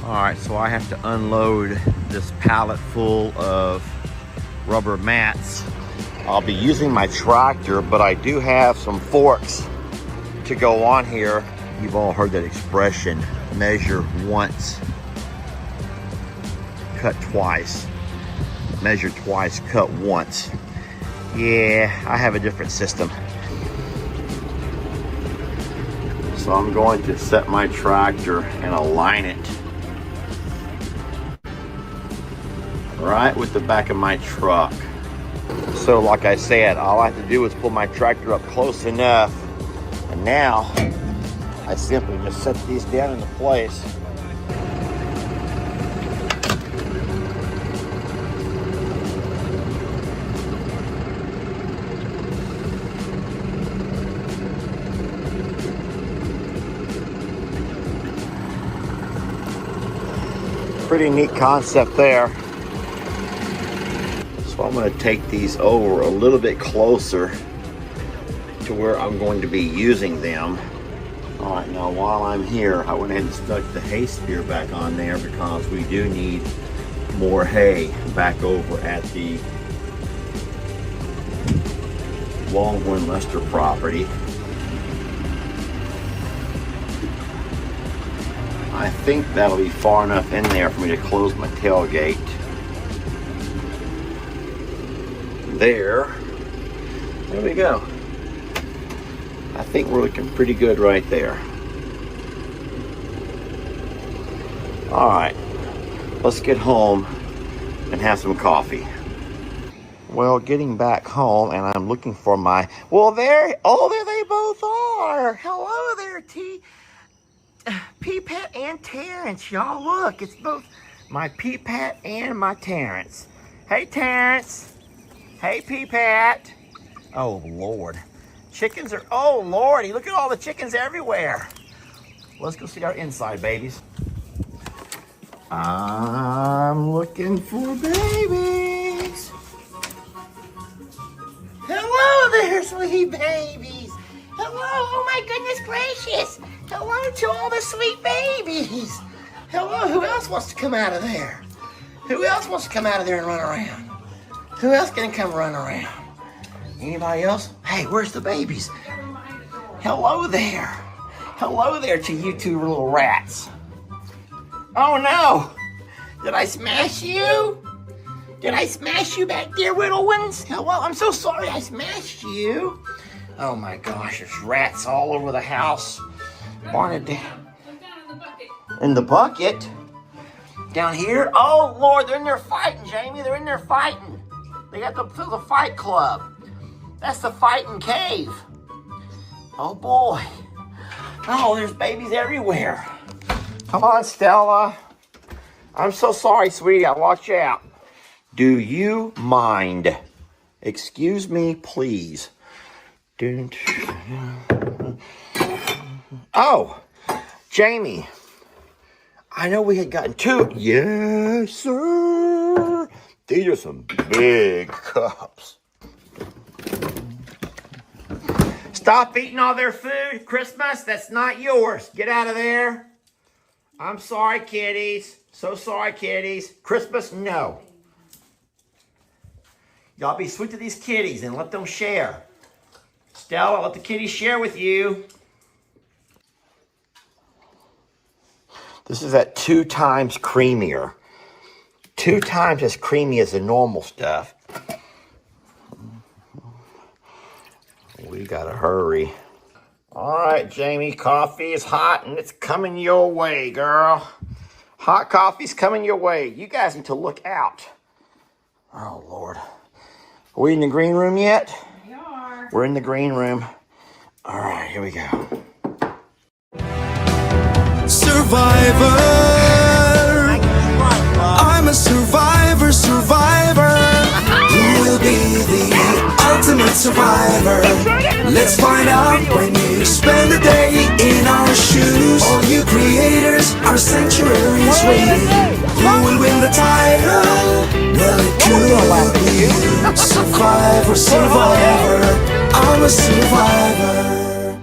Alright, so I have to unload this pallet full of rubber mats. I'll be using my tractor, but I do have some forks to go on here. You've all heard that expression, measure once, cut twice. Measure twice, cut once. Yeah, I have a different system. So I'm going to set my tractor and align it right with the back of my truck. So like I said, all I have to do is pull my tractor up close enough, and now I simply just set these down into place. Pretty neat concept there. So I'm going to take these over a little bit closer to where I'm going to be using them. All right, now while I'm here, I went ahead and stuck the hay spear back on there because we do need more hay back over at the Longhorn Lester property. I think that'll be far enough in there for me to close my tailgate. There we go. I think we're looking pretty good right there. All right, let's get home and have some coffee. Well, getting back home, and I'm looking for my, well, there they both are. Hello there, Peepet and Terrence. Y'all look, it's both my Peepet and my Terrence. Hey, Terrence. Hey, Peepet. Oh, Lord. Chickens are, oh, Lordy, look at all the chickens everywhere. Let's go see our inside, babies. I'm looking for babies. Hello there, sweet babies. Hello, oh my goodness gracious. Hello to all the sweet babies. Hello, who else wants to come out of there? Who else wants to come out of there and run around? Who else can come run around? Anybody else? Hey, where's the babies? Hello there. Hello there to you two little rats. Oh no! Did I smash you? Did I smash you back there, little ones? Hello, I'm so sorry I smashed you. Oh my gosh, there's rats all over the house. Barnett down. In the bucket? Down here? Oh Lord, they're in there fighting, Jamie. They're in there fighting. They got the fight club. That's the fighting cave. Oh boy. Oh, there's babies everywhere. Come on, Stella. I'm so sorry, sweetie. I locked you out. Do you mind? Excuse me, please. Oh, Jamie. I know we had gotten two. Yes, sir. These are some big cups. Stop eating all their food. Christmas, that's not yours. Get out of there. I'm sorry, kitties. So sorry, kitties. Christmas, no. Y'all be sweet to these kitties and let them share. Stella, let the kitties share with you. This is at 2 times creamier. 2 times as creamy as the normal stuff. We gotta hurry. All right, Jamie, coffee is hot and it's coming your way, girl. Hot coffee's coming your way. You guys need to look out. Oh, Lord. Are we in the green room yet? We are. We're in the green room. All right, here we go. Survivor. I'm a survivor, survivor. Who will be the ultimate survivor? Let's find out when you spend a day in our shoes. All you creators, our sanctuary is waiting. Who will win the title? Well, it could be you. Survivor, survivor. I'm a survivor.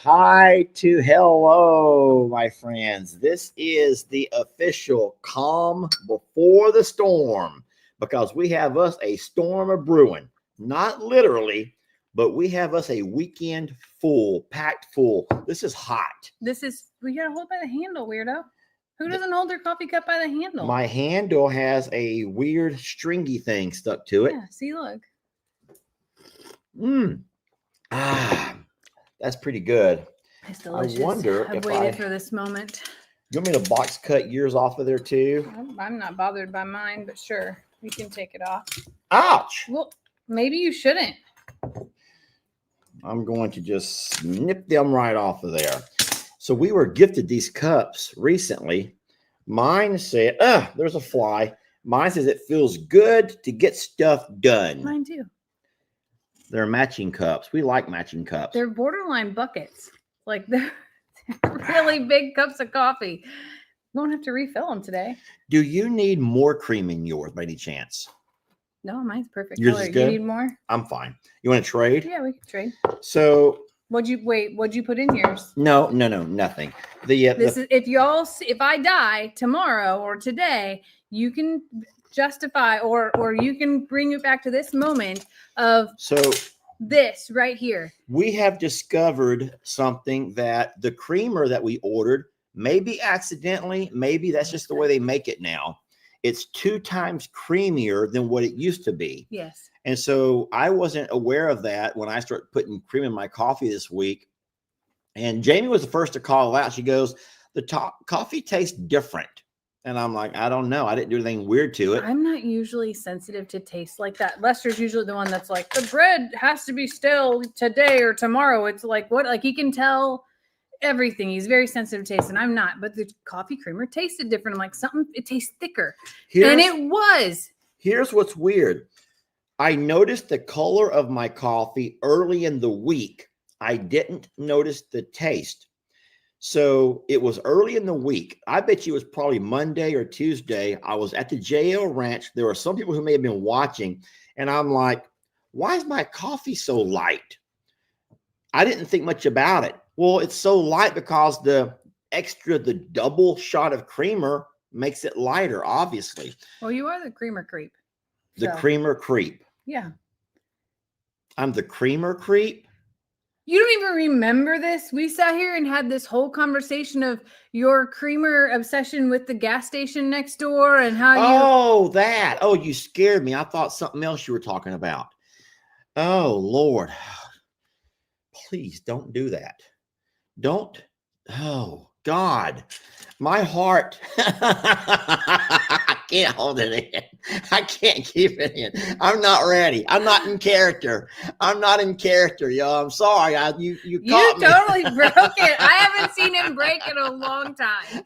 Hi to hello, my friends. This is the official calm before the storm because we have us a storm of brewing. Not literally, but we have us a weekend full, packed full. This is hot. We gotta hold by the handle, weirdo. Who doesn't hold their coffee cup by the handle? My handle has a weird stringy thing stuck to it. Yeah, see, look. That's pretty good. It's delicious. I wonder I've if waited for this moment. You want me to box cut yours off of there too? I'm not bothered by mine, but sure, you can take it off. Ouch! Well, maybe you shouldn't. I'm going to just snip them right off of there. So we were gifted these cups recently. Mine said, there's a fly. Mine says it feels good to get stuff done. Mine too. They're matching cups. We like matching cups. They're borderline buckets. Like they're really big cups of coffee. You won't have to refill them today. Do you need more cream in yours by any chance? No, mine's perfect. Yours color. is good? You need more? I'm fine. You want to trade? Yeah, we can trade. So What'd you put in yours? no, nothing. If I die tomorrow or today, you can justify or you can bring it back to this moment of this right here. We have discovered something that the creamer that we ordered, maybe accidentally, maybe that's just the way they make it now. It's 2 times creamier than what it used to be. Yes. And so I wasn't aware of that when I started putting cream in my coffee this week. And Jamie was the first to call out. She goes, the coffee tastes different. And I'm like, I don't know. I didn't do anything weird to it. I'm not usually sensitive to taste like that. Lester's usually the one that's like, the bread has to be stale today or tomorrow. It's like, what? Like he can tell everything. He's very sensitive to taste, and I'm not. But the coffee creamer tasted different. I'm like, it tastes thicker. And it was. Here's what's weird. I noticed the color of my coffee early in the week. I didn't notice the taste. So it was early in the week. I bet you it was probably Monday or Tuesday. I was at the JL Ranch. There were some people who may have been watching, and I'm like, why is my coffee so light? I didn't think much about it. Well, it's so light because the double shot of creamer makes it lighter, obviously. Well, you are the creamer creep. The creamer creep. Yeah. I'm the creamer creep. You don't even remember this? We sat here and had this whole conversation of your creamer obsession with the gas station next door and how you scared me. I thought something else you were talking about. Oh, Lord. Please don't do that. Don't. Oh, God. My heart. I can't hold it in. I can't keep it in. I'm not ready. I'm not in character. Y'all. I'm sorry. You caught me. You totally broke it. I haven't seen him break in a long time.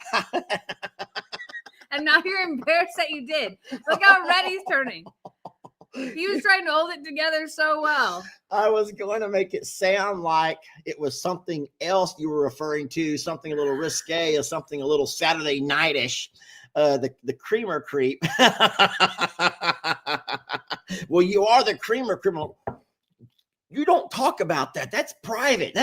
And now you're embarrassed that you did. Look how red he's turning. He was trying to hold it together so well. I was going to make it sound like it was something else you were referring to, something a little risque or something a little Saturday night-ish. The creamer creep. Well, you are the creamer criminal. You don't talk about that. That's private.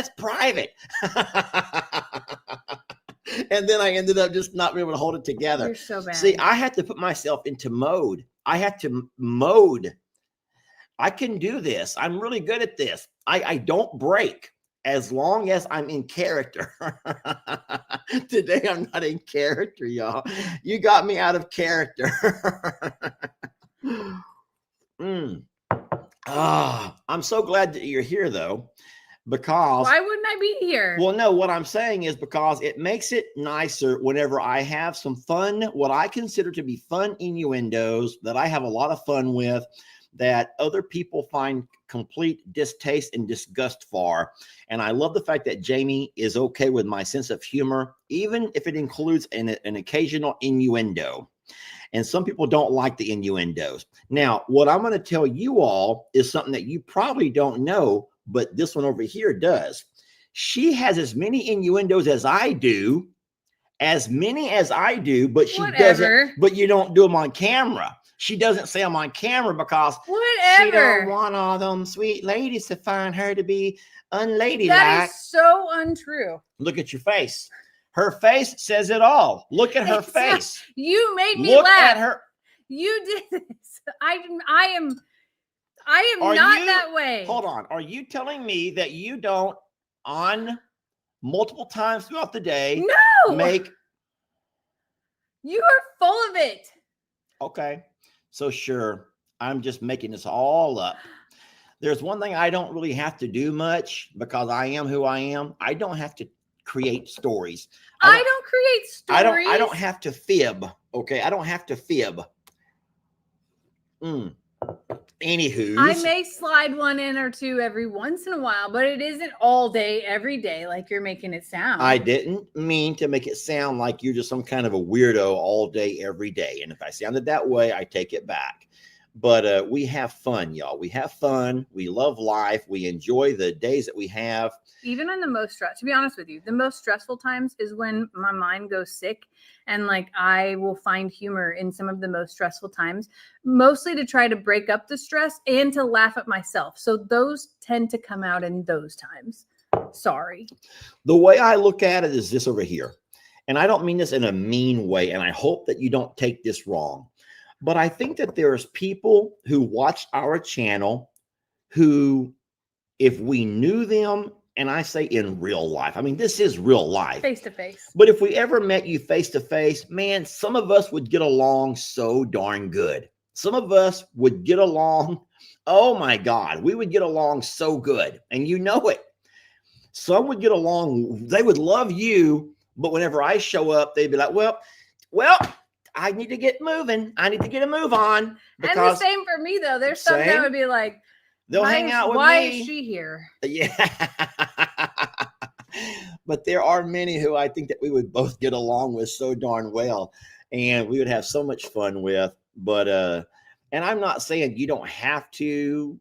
And then I ended up just not being able to hold it together. You're so bad. See, I had to put myself into mode. I had to mode. I can do this. I'm really good at this. I don't break as long as I'm in character. Today, I'm not in character, y'all. You got me out of character. I'm so glad that you're here, though, because... Why wouldn't I be here? Well, no, what I'm saying is because it makes it nicer whenever I have some fun, what I consider to be fun innuendos that I have a lot of fun with, that other people find complete distaste and disgust for. And I love the fact that Jamie is okay with my sense of humor, even if it includes an occasional innuendo. And some people don't like the innuendos. Now, what I'm going to tell you all is something that you probably don't know, but this one over here does. She has as many innuendos as I do, but she doesn't, but you don't do them on camera. She doesn't say I'm on camera because she Whatever. don't want all them sweet ladies to find her to be unladylike. That is so untrue. Look at your face. Her face says it all. Look at her It's not- face. You made me Look laugh. at her. You did this. I am Are not you- that way. Hold on. Are you telling me that you don't, on multiple times throughout the day, No. make... You are full of it. Okay. So sure, I'm just making this all up. There's one thing I don't really have to do much because I am who I am. I don't have to create stories. I don't create stories. I don't have to fib. Okay. I don't have to fib. Anywho, I may slide one in or two every once in a while, but it isn't all day, every day, like you're making it sound. I didn't mean to make it sound like you're just some kind of a weirdo all day, every day. And if I sounded that way, I take it back. But we have fun, y'all. We have fun. We love life. We enjoy the days that we have. Even in the most stress, to be honest with you, the most stressful times is when my mind goes sick, and like I will find humor in some of the most stressful times, mostly to try to break up the stress and to laugh at myself. So those tend to come out in those times. Sorry. The way I look at it is this over here. And I don't mean this in a mean way. And I hope that you don't take this wrong. But I think that there's people who watch our channel who, if we knew them, and I say in real life, I mean, this is real life. Face to face. But if we ever met you face to face, man, some of us would get along so darn good. Some of us would get along. Oh my God, we would get along so good. And you know it. Some would get along. They would love you. But whenever I show up, they'd be like, well, I need to get moving. I need to get a move on. And the same for me, though. There's some that would be like, they'll hang out with me. Why is she here? Yeah. But there are many who I think that we would both get along with so darn well. And we would have so much fun with. But, and I'm not saying you don't have to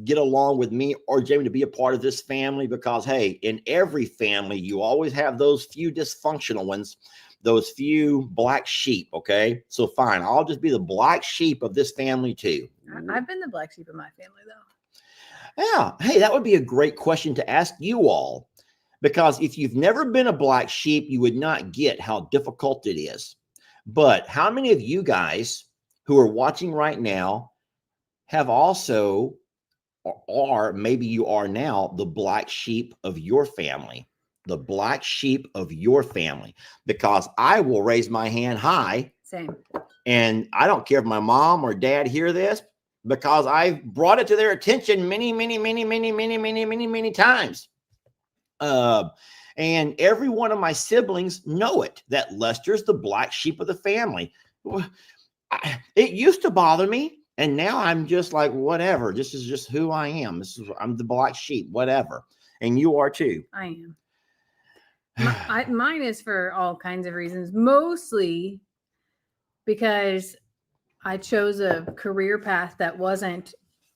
get along with me or Jamie to be a part of this family, because, hey, in every family, you always have those few dysfunctional ones, those few black sheep. Okay. So fine. I'll just be the black sheep of this family too. I've been the black sheep of my family, though. Yeah. Hey, that would be a great question to ask you all, because if you've never been a black sheep, you would not get how difficult it is. But how many of you guys who are watching right now have also, or maybe you are now, the black sheep of your family? The black sheep of your family, because I will raise my hand high. Same. And I don't care if my mom or dad hear this, because I've brought it to their attention many times. And every one of my siblings know it, that Lester's the black sheep of the family. It used to bother me. And now I'm just like, whatever. This is just who I am. I'm the black sheep, whatever. And you are too. I am. Mine is for all kinds of reasons, mostly because I chose a career path that wasn't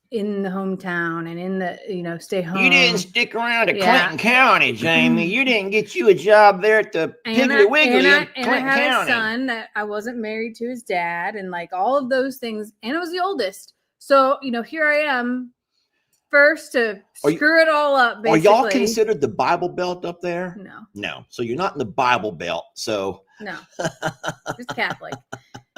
in the hometown and in the, stay home. You didn't stick around at Clinton County, Jamie. You didn't get you a job there at the Piggly Wiggly in Clinton County. I had County. a son that I wasn't married to his dad, and like all of those things. And I was the oldest. So, here I am, first to screw it all up, basically. Are y'all considered the Bible Belt up there? No. No. So you're not in the Bible Belt. So no, just Catholic.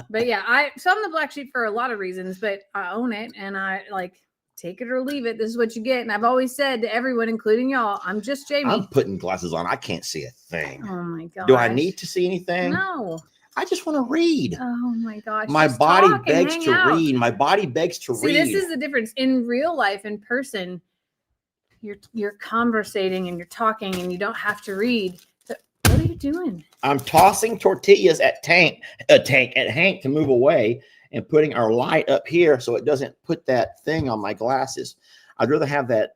But yeah, I'm the black sheep for a lot of reasons, but I own it, and I like take it or leave it. This is what you get. And I've always said to everyone, including y'all, I'm just Jamie. I'm putting glasses on. I can't see a thing. Oh my God. Do I need to see anything? No. I just want to read. Oh my gosh. My body begs to read. My body begs to read. This is the difference. In real life, in person, you're conversating and you're talking and you don't have to read. So what are you doing? I'm tossing tortillas at Hank to move away, and putting our light up here so it doesn't put that thing on my glasses. I'd rather have that.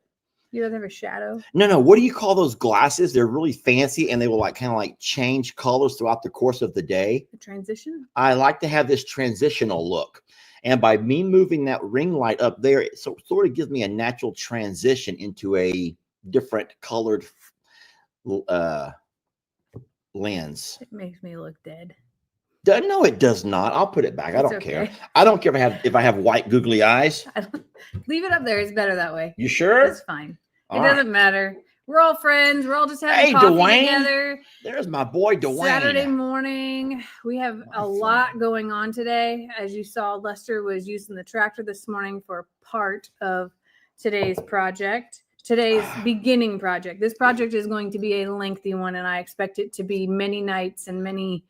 You don't have a shadow? No. What do you call those glasses? They're really fancy, and they will kind of change colors throughout the course of the day. The transition? I like to have this transitional look. And by me moving that ring light up there, it sort of gives me a natural transition into a different colored lens. It makes me look dead. No, it does not. I'll put it back. I It's don't care. okay. I don't care if I have white googly eyes. Leave it up there. It's better that way. You sure? It's fine. All It doesn't matter. We're all friends. We're all just having Hey, coffee Dwayne. together. There's my boy Dwayne. Saturday morning. We have My a friend. lot going on today. As you saw, Lester was using the tractor this morning for part of today's project. Today's beginning project. This project is going to be a lengthy one, and I expect it to be many nights and many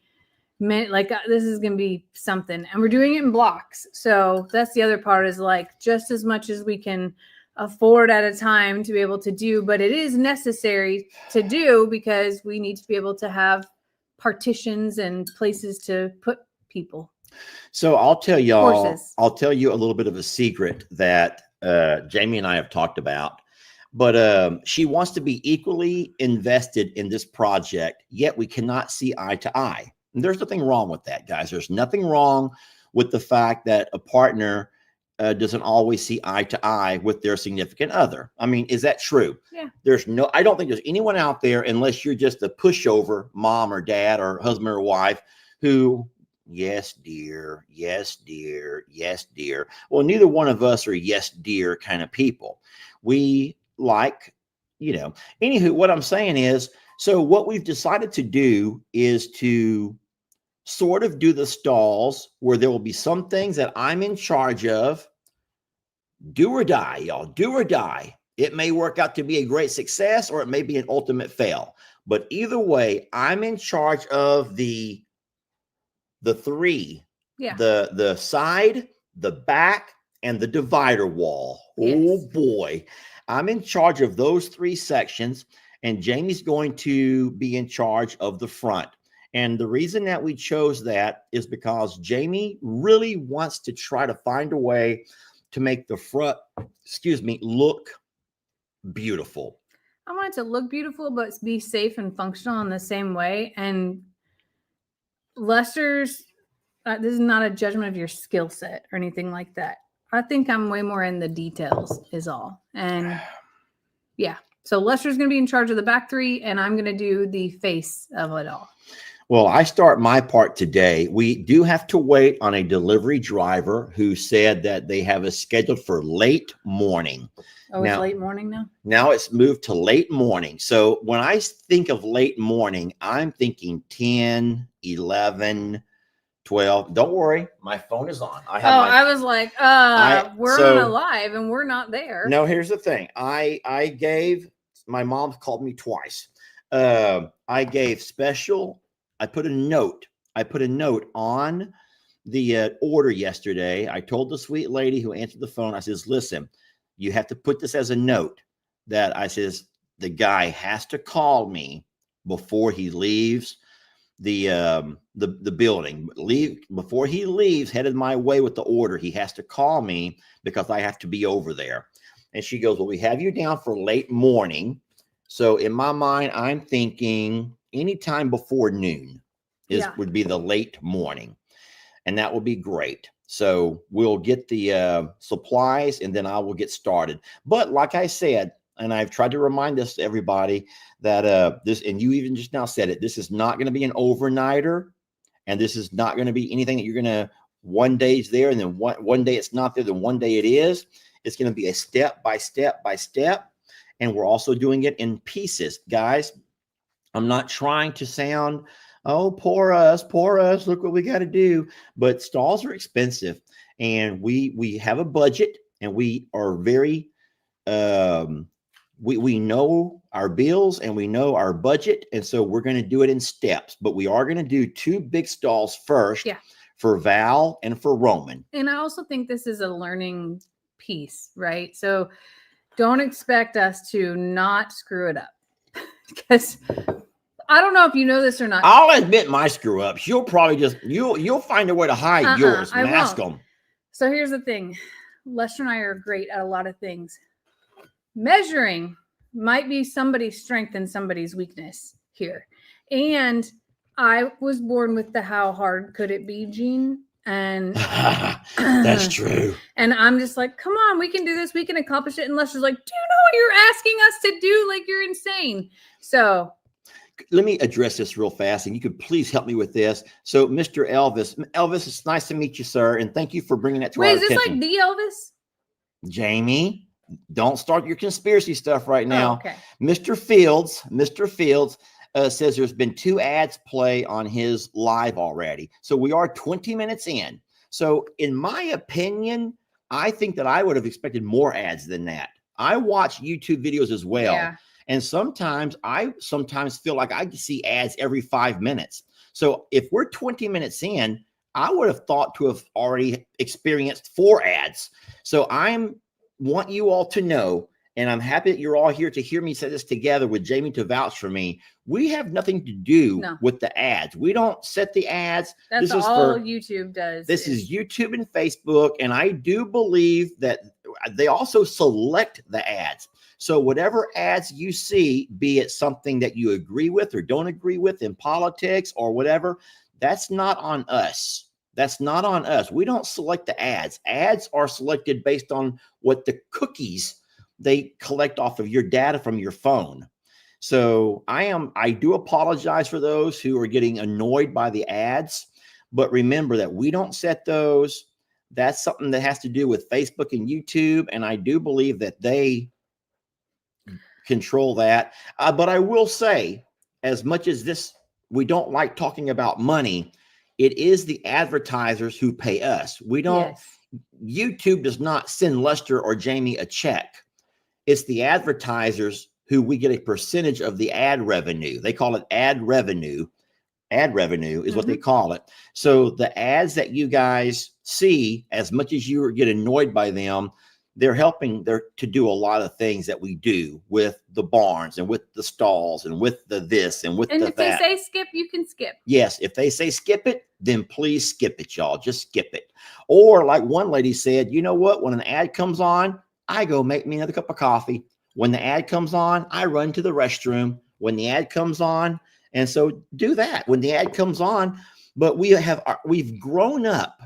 like this is going to be something. And we're doing it in blocks. So that's the other part, is like just as much as we can afford at a time to be able to do, but it is necessary to do because we need to be able to have partitions and places to put people. So I'll tell y'all, Horses. I'll tell you a little bit of a secret that Jamie and I have talked about, but she wants to be equally invested in this project, yet we cannot see eye to eye. And there's nothing wrong with that, guys. There's nothing wrong with the fact that a partner doesn't always see eye to eye with their significant other. I mean, is that true? Yeah. I don't think there's anyone out there, unless you're just a pushover mom or dad or husband or wife, who, yes, dear, yes, dear, yes, dear. Well, neither one of us are yes, dear kind of people. We like, anywho, what I'm saying is, so what we've decided to do is to sort of do the stalls where there will be some things that I'm in charge of. Do or die, y'all. Do or die. It may work out to be a great success, or it may be an ultimate fail. But either way, I'm in charge of the three. Yeah. The side, the back, and the divider wall. Yes. Oh boy. I'm in charge of those three sections, and Jamie's going to be in charge of the front. And the reason that we chose that is because Jamie really wants to try to find a way to make the front, look beautiful. I want it to look beautiful, but be safe and functional in the same way. And Lester's, this is not a judgment of your skill set or anything like that. I think I'm way more in the details is all. And yeah, so Lester's going to be in charge of the back three, and I'm going to do the face of it all. Well, I start my part today. We do have to wait on a delivery driver who said that they have us scheduled for late morning. Oh, it's late morning now? Now it's moved to late morning. So when I think of late morning, I'm thinking 10, 11, 12. Don't worry, my phone is on. I was like, we're on a live and we're not there. No, here's the thing. My mom called me twice. I gave special. I put a note on the order yesterday. I told the sweet lady who answered the phone, I says, listen, you have to put this as a note that I says, the guy has to call me before he leaves the building. Before he leaves, headed my way with the order, he has to call me because I have to be over there. And she goes, well, we have you down for late morning. So in my mind, I'm thinking anytime before noon would be the late morning. And that will be great. So we'll get the supplies, and then I will get started. But like I said, and I've tried to remind this to everybody that this, and you even just now said it, this is not going to be an overnighter, and this is not going to be anything that you're going to, one day it's there, and then one day it's not there, then one day it is. It's going to be a step by step by step. And we're also doing it in pieces, guys. I'm not trying to sound, oh, poor us, look what we got to do. But stalls are expensive, and we have a budget, and we are very, we know our bills and we know our budget. And so we're going to do it in steps, but we are going to do 2 big stalls first for Val and for Roman. And I also think this is a learning piece, right? So don't expect us to not screw it up, because I don't know if you know this or not. I'll admit my screw ups. You'll probably just, you'll find a way to hide yours, mask them. So here's the thing. Lester and I are great at a lot of things. Measuring might be somebody's strength and somebody's weakness here. And I was born with the how hard could it be gene. And that's true. And I'm just like, come on, we can do this. We can accomplish it. And Lester's like, do you know what you're asking us to do? Like, you're insane. So let me address this real fast, and you could please help me with this. So, Mr. Elvis, it's nice to meet you, sir, and thank you for bringing that to our Wait, is this attention. like the Elvis? Jamie, don't start your conspiracy stuff right now. Oh, okay. Mr. Fields says there's been 2 ads play on his live already. So we are 20 minutes in. So in my opinion, I think that I would have expected more ads than that. I watch YouTube videos as well. Yeah. And I sometimes feel like I see ads every 5 minutes. So if we're 20 minutes in, I would have thought to have already experienced 4 ads. So want you all to know, and I'm happy that you're all here to hear me say this together with Jamie to vouch for me. We have nothing to do with the ads. We don't set the ads. That's all YouTube does. This is YouTube and Facebook. And I do believe that they also select the ads. So whatever ads you see, be it something that you agree with or don't agree with in politics or whatever, that's not on us. That's not on us. We don't select the ads. Ads are selected based on what the cookies they collect off of your data from your phone. So I do apologize for those who are getting annoyed by the ads, but remember that we don't set those. That's something that has to do with Facebook and YouTube. And I do believe that they control that. But I will say, as much as we don't like talking about money, it is the advertisers who pay us. We don't, YouTube does not send Lester or Jamie a check. It's the advertisers who we get a percentage of the ad revenue. They call it ad revenue. Ad revenue is what they call it. So the ads that you guys see, as much as you get annoyed by them, they're helping to do a lot of things that we do with the barns and with the stalls and with the this and with the that. And if they say skip, you can skip. Yes. If they say skip it, then please skip it, y'all. Just skip it. Or like one lady said, you know what? When an ad comes on, I go make me another cup of coffee. When the ad comes on, I run to the restroom. When the ad comes on, and so do that when the ad comes on. But we've grown up.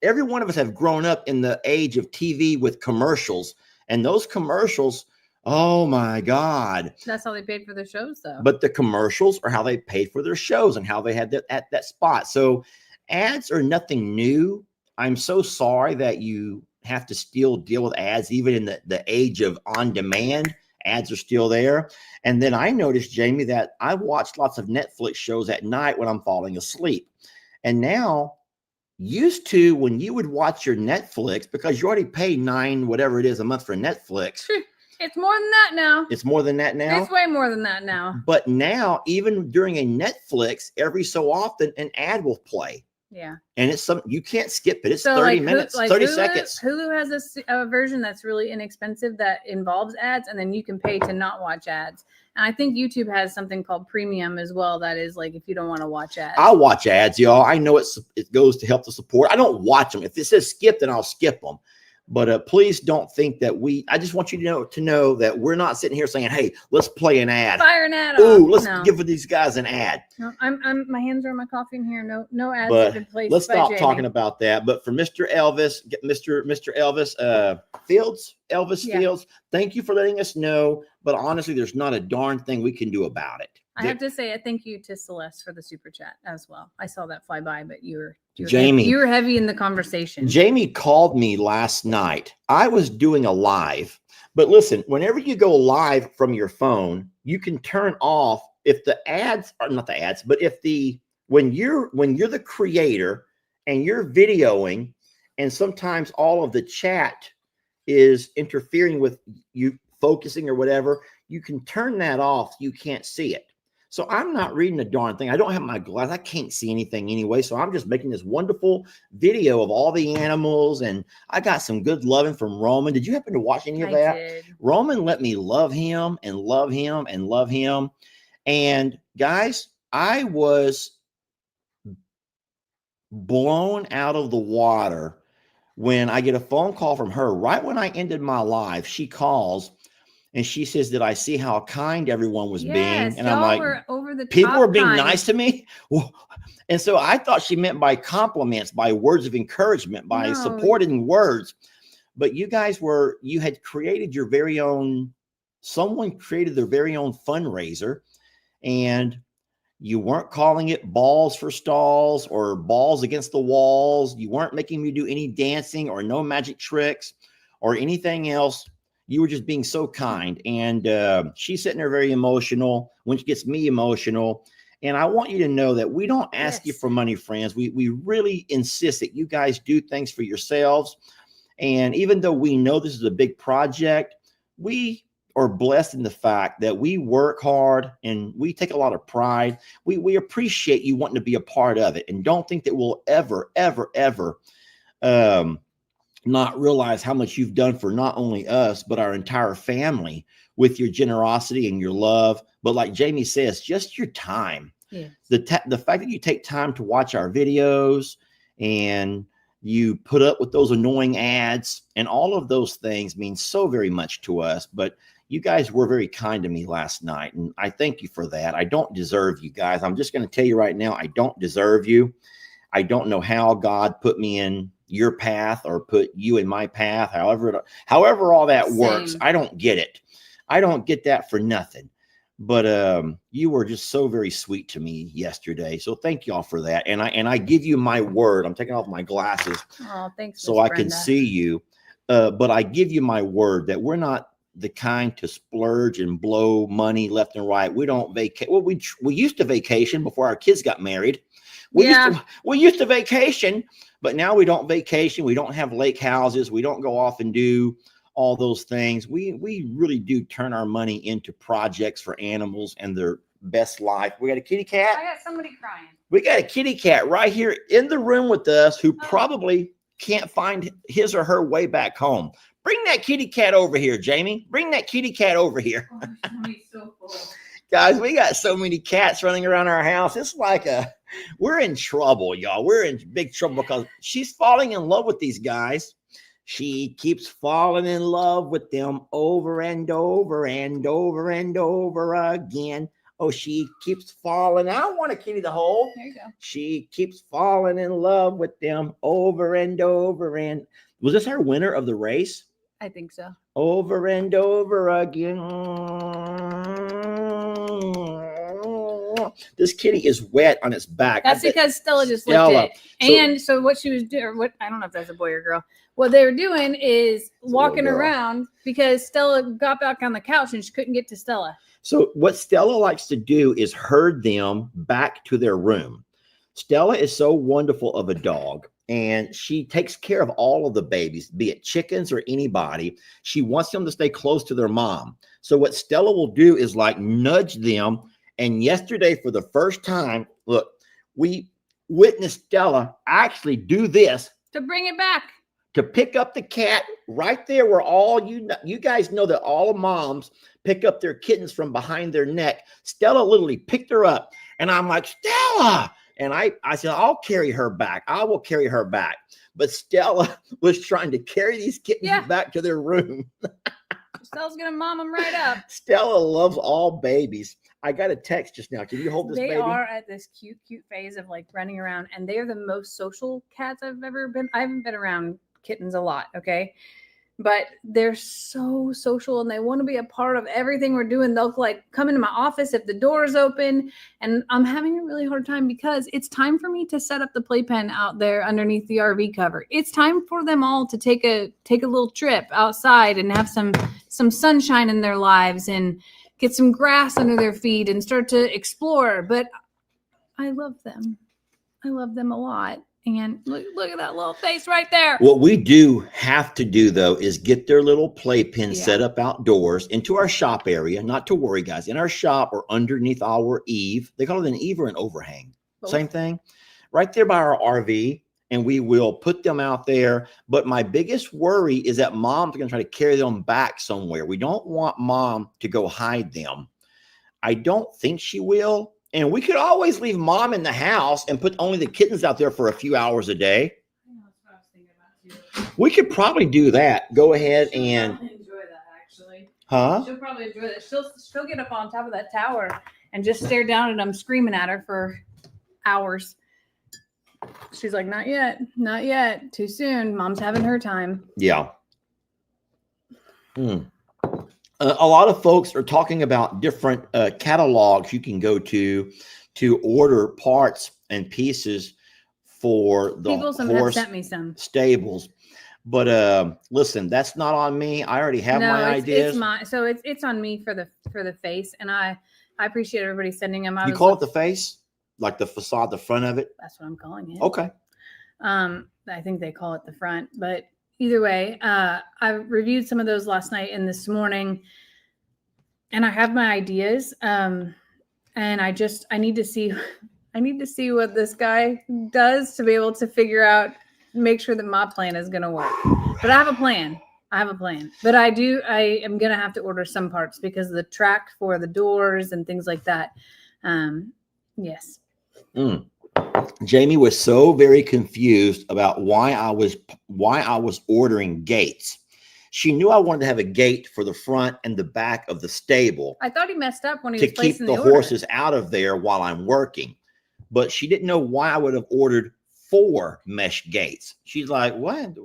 Every one of us have grown up in the age of TV with commercials, and those commercials, oh my God. That's how they paid for their shows, though. But the commercials are how they paid for their shows and how they had that at that spot. So ads are nothing new. I'm so sorry that you have to still deal with ads, even in the age of on demand. Ads are still there. And then I noticed, Jamie, that I watched lots of Netflix shows at night when I'm falling asleep. And now, used to, when you would watch your Netflix, because you already pay $9 whatever it is a month for Netflix. It's more than that now. It's more than that now. It's way more than that now. But now, even during a Netflix, every so often an ad will play. Yeah. And it's you can't skip it. It's so 30 minutes, 30 seconds. Hulu has a version that's really inexpensive that involves ads, and then you can pay to not watch ads. And I think YouTube has something called premium as well. That is like, if you don't want to watch ads. I'll watch ads, y'all. I know it goes to help the support. I don't watch them. If it says skip, then I'll skip them. But please don't think that I just want you to know that we're not sitting here saying, hey, let's play an ad. Fire an ad. Ooh, let's give these guys an ad. No, my hands are on my coffee in here. No ads but have been placed. Let's stop Jamie. talking about that. But for Mr. Elvis, Fields, thank you for letting us know. But honestly, there's not a darn thing we can do about it. I have to say a thank you to Celeste for the super chat as well. I saw that fly by, but you were heavy in the conversation. Jamie called me last night. I was doing a live, but listen, whenever you go live from your phone, you can turn off if the ads are not the ads, but when you're the creator and you're videoing, and sometimes all of the chat is interfering with you focusing or whatever, you can turn that off. You can't see it. So I'm not reading a darn thing. I don't have my glasses. I can't see anything anyway. So I'm just making this wonderful video of all the animals. And I got some good loving from Roman. Did you happen to watch any of that? Did. Roman let me love him and love him and love him. And guys, I was blown out of the water when I get a phone call from her. Right when I ended my live, she calls. And she says, did I see how kind everyone was being? And I'm like, people were being nice to me. And so I thought she meant by compliments, by words of encouragement, by supporting words. But you guys you had created your very own, someone created their very own fundraiser. And You weren't calling it balls for stalls or balls against the walls. You weren't making me do any dancing or no magic tricks or anything else. You were just being so kind. And she's sitting there very emotional, which gets me emotional. And I want you to know that we don't ask you for money, friends. We really insist that you guys do things for yourselves. And even though we know this is a big project, we are blessed in the fact that we work hard and we take a lot of pride. We appreciate you wanting to be a part of it, and don't think that we'll ever not realize how much you've done for not only us, but our entire family with your generosity and your love. But like Jamie says, just your time. Yes. The fact that you take time to watch our videos and you put up with those annoying ads and all of those things mean so very much to us. But you guys were very kind to me last night, and I thank you for that. I don't deserve you guys. I'm just going to tell you right now, I don't deserve you. I don't know how God put me in your path or put you in my path. However all that works, I don't get it. I don't get that for nothing. But you were just so very sweet to me yesterday. So thank y'all for that. And I give you my word. I'm taking off my glasses. Oh, thanks. So I can see you. But I give you my word that we're not the kind to splurge and blow money left and right. We don't vacate. Well, we used to vacation before our kids got married. We used to vacation, but now we don't vacation. We don't have lake houses. We don't go off and do all those things. We really do turn our money into projects for animals and their best life. We got a kitty cat. I got somebody crying. We got a kitty cat right here in the room with us who probably can't find his or her way back home. Bring that kitty cat over here, Jamie. Bring that kitty cat over here. Oh, he's so full. Guys, we got so many cats running around our house. It's like we're in trouble, y'all. We're in big trouble because she's falling in love with these guys. She keeps falling in love with them over and over and over and over again. Oh, she keeps falling. I don't want a kitty to hold. There you go. She keeps falling in love with them over and over. And was this our winner of the race? I think so. Over and over again. This kitty is wet on its back. That's because Stella just licked it. And so what she was doing, or what, I don't know if that's a boy or girl. What they were doing is walking around because Stella got back on the couch and she couldn't get to Stella. So what Stella likes to do is herd them back to their room. Stella is so wonderful of a dog, and she takes care of all of the babies, be it chickens or anybody. She wants them to stay close to their mom. So what Stella will do is like nudge them. And yesterday, for the first time, look, we witnessed Stella actually do this To bring it back. to pick up the cat right there where all you guys know that all moms pick up their kittens from behind their neck. Stella literally picked her up, and I'm like, Stella. And I said, I'll carry her back. I will carry her back. But Stella was trying to carry these kittens back to their room. Stella's going to mom them right up. Stella loves all babies. I got a text just now. Can you hold this baby? They are at this cute phase of like running around, and they are the most social cats I've ever been. I haven't been around kittens a lot, okay? But they're so social and they want to be a part of everything we're doing. They'll like come into my office if the door is open, and I'm having a really hard time because it's time for me to set up the playpen out there underneath the RV cover. It's time for them all to take a little trip outside and have some sunshine in their lives and get some grass under their feet and start to explore. But I love them. I love them a lot. And look at that little face right there. What we do have to do, though, is get their little playpen set up outdoors into our shop area. Not to worry, guys. In our shop or underneath our eave. They call it an eave or an overhang. Both. Same thing. Right there by our RV. And we will put them out there. But my biggest worry is that mom's going to try to carry them back somewhere. We don't want mom to go hide them. I don't think she will. And we could always leave mom in the house and put only the kittens out there for a few hours a day. That's what I was thinking about too. We could probably do that. Go ahead and enjoy that, actually. Huh? She'll probably enjoy that. She'll get up on top of that tower and just stare down at them, screaming at her for hours. She's like, not yet, not yet. Too soon. Mom's having her time. Yeah. A lot of folks are talking about different catalogs you can go to to order parts and pieces for the People have horse sent me some stables. But listen, that's not on me. I already have my ideas. It's on me for the face, and I appreciate everybody sending them. You call it the face, like the facade, the front of it. That's what I'm calling it. Okay. I think they call it the front, but either way, I reviewed some of those last night and this morning, and I have my ideas. And I need to see what this guy does to be able to figure out, make sure that my plan is going to work. But I have a plan. But I am going to have to order some parts because of the track for the doors and things like that. Yes. Jamie was so very confused about why I was ordering gates. She knew I wanted to have a gate for the front and the back of the stable. I thought he messed up when he to was placing keep the horses out of there while I'm working. But she didn't know why I would have ordered 4 mesh gates. She's like, what?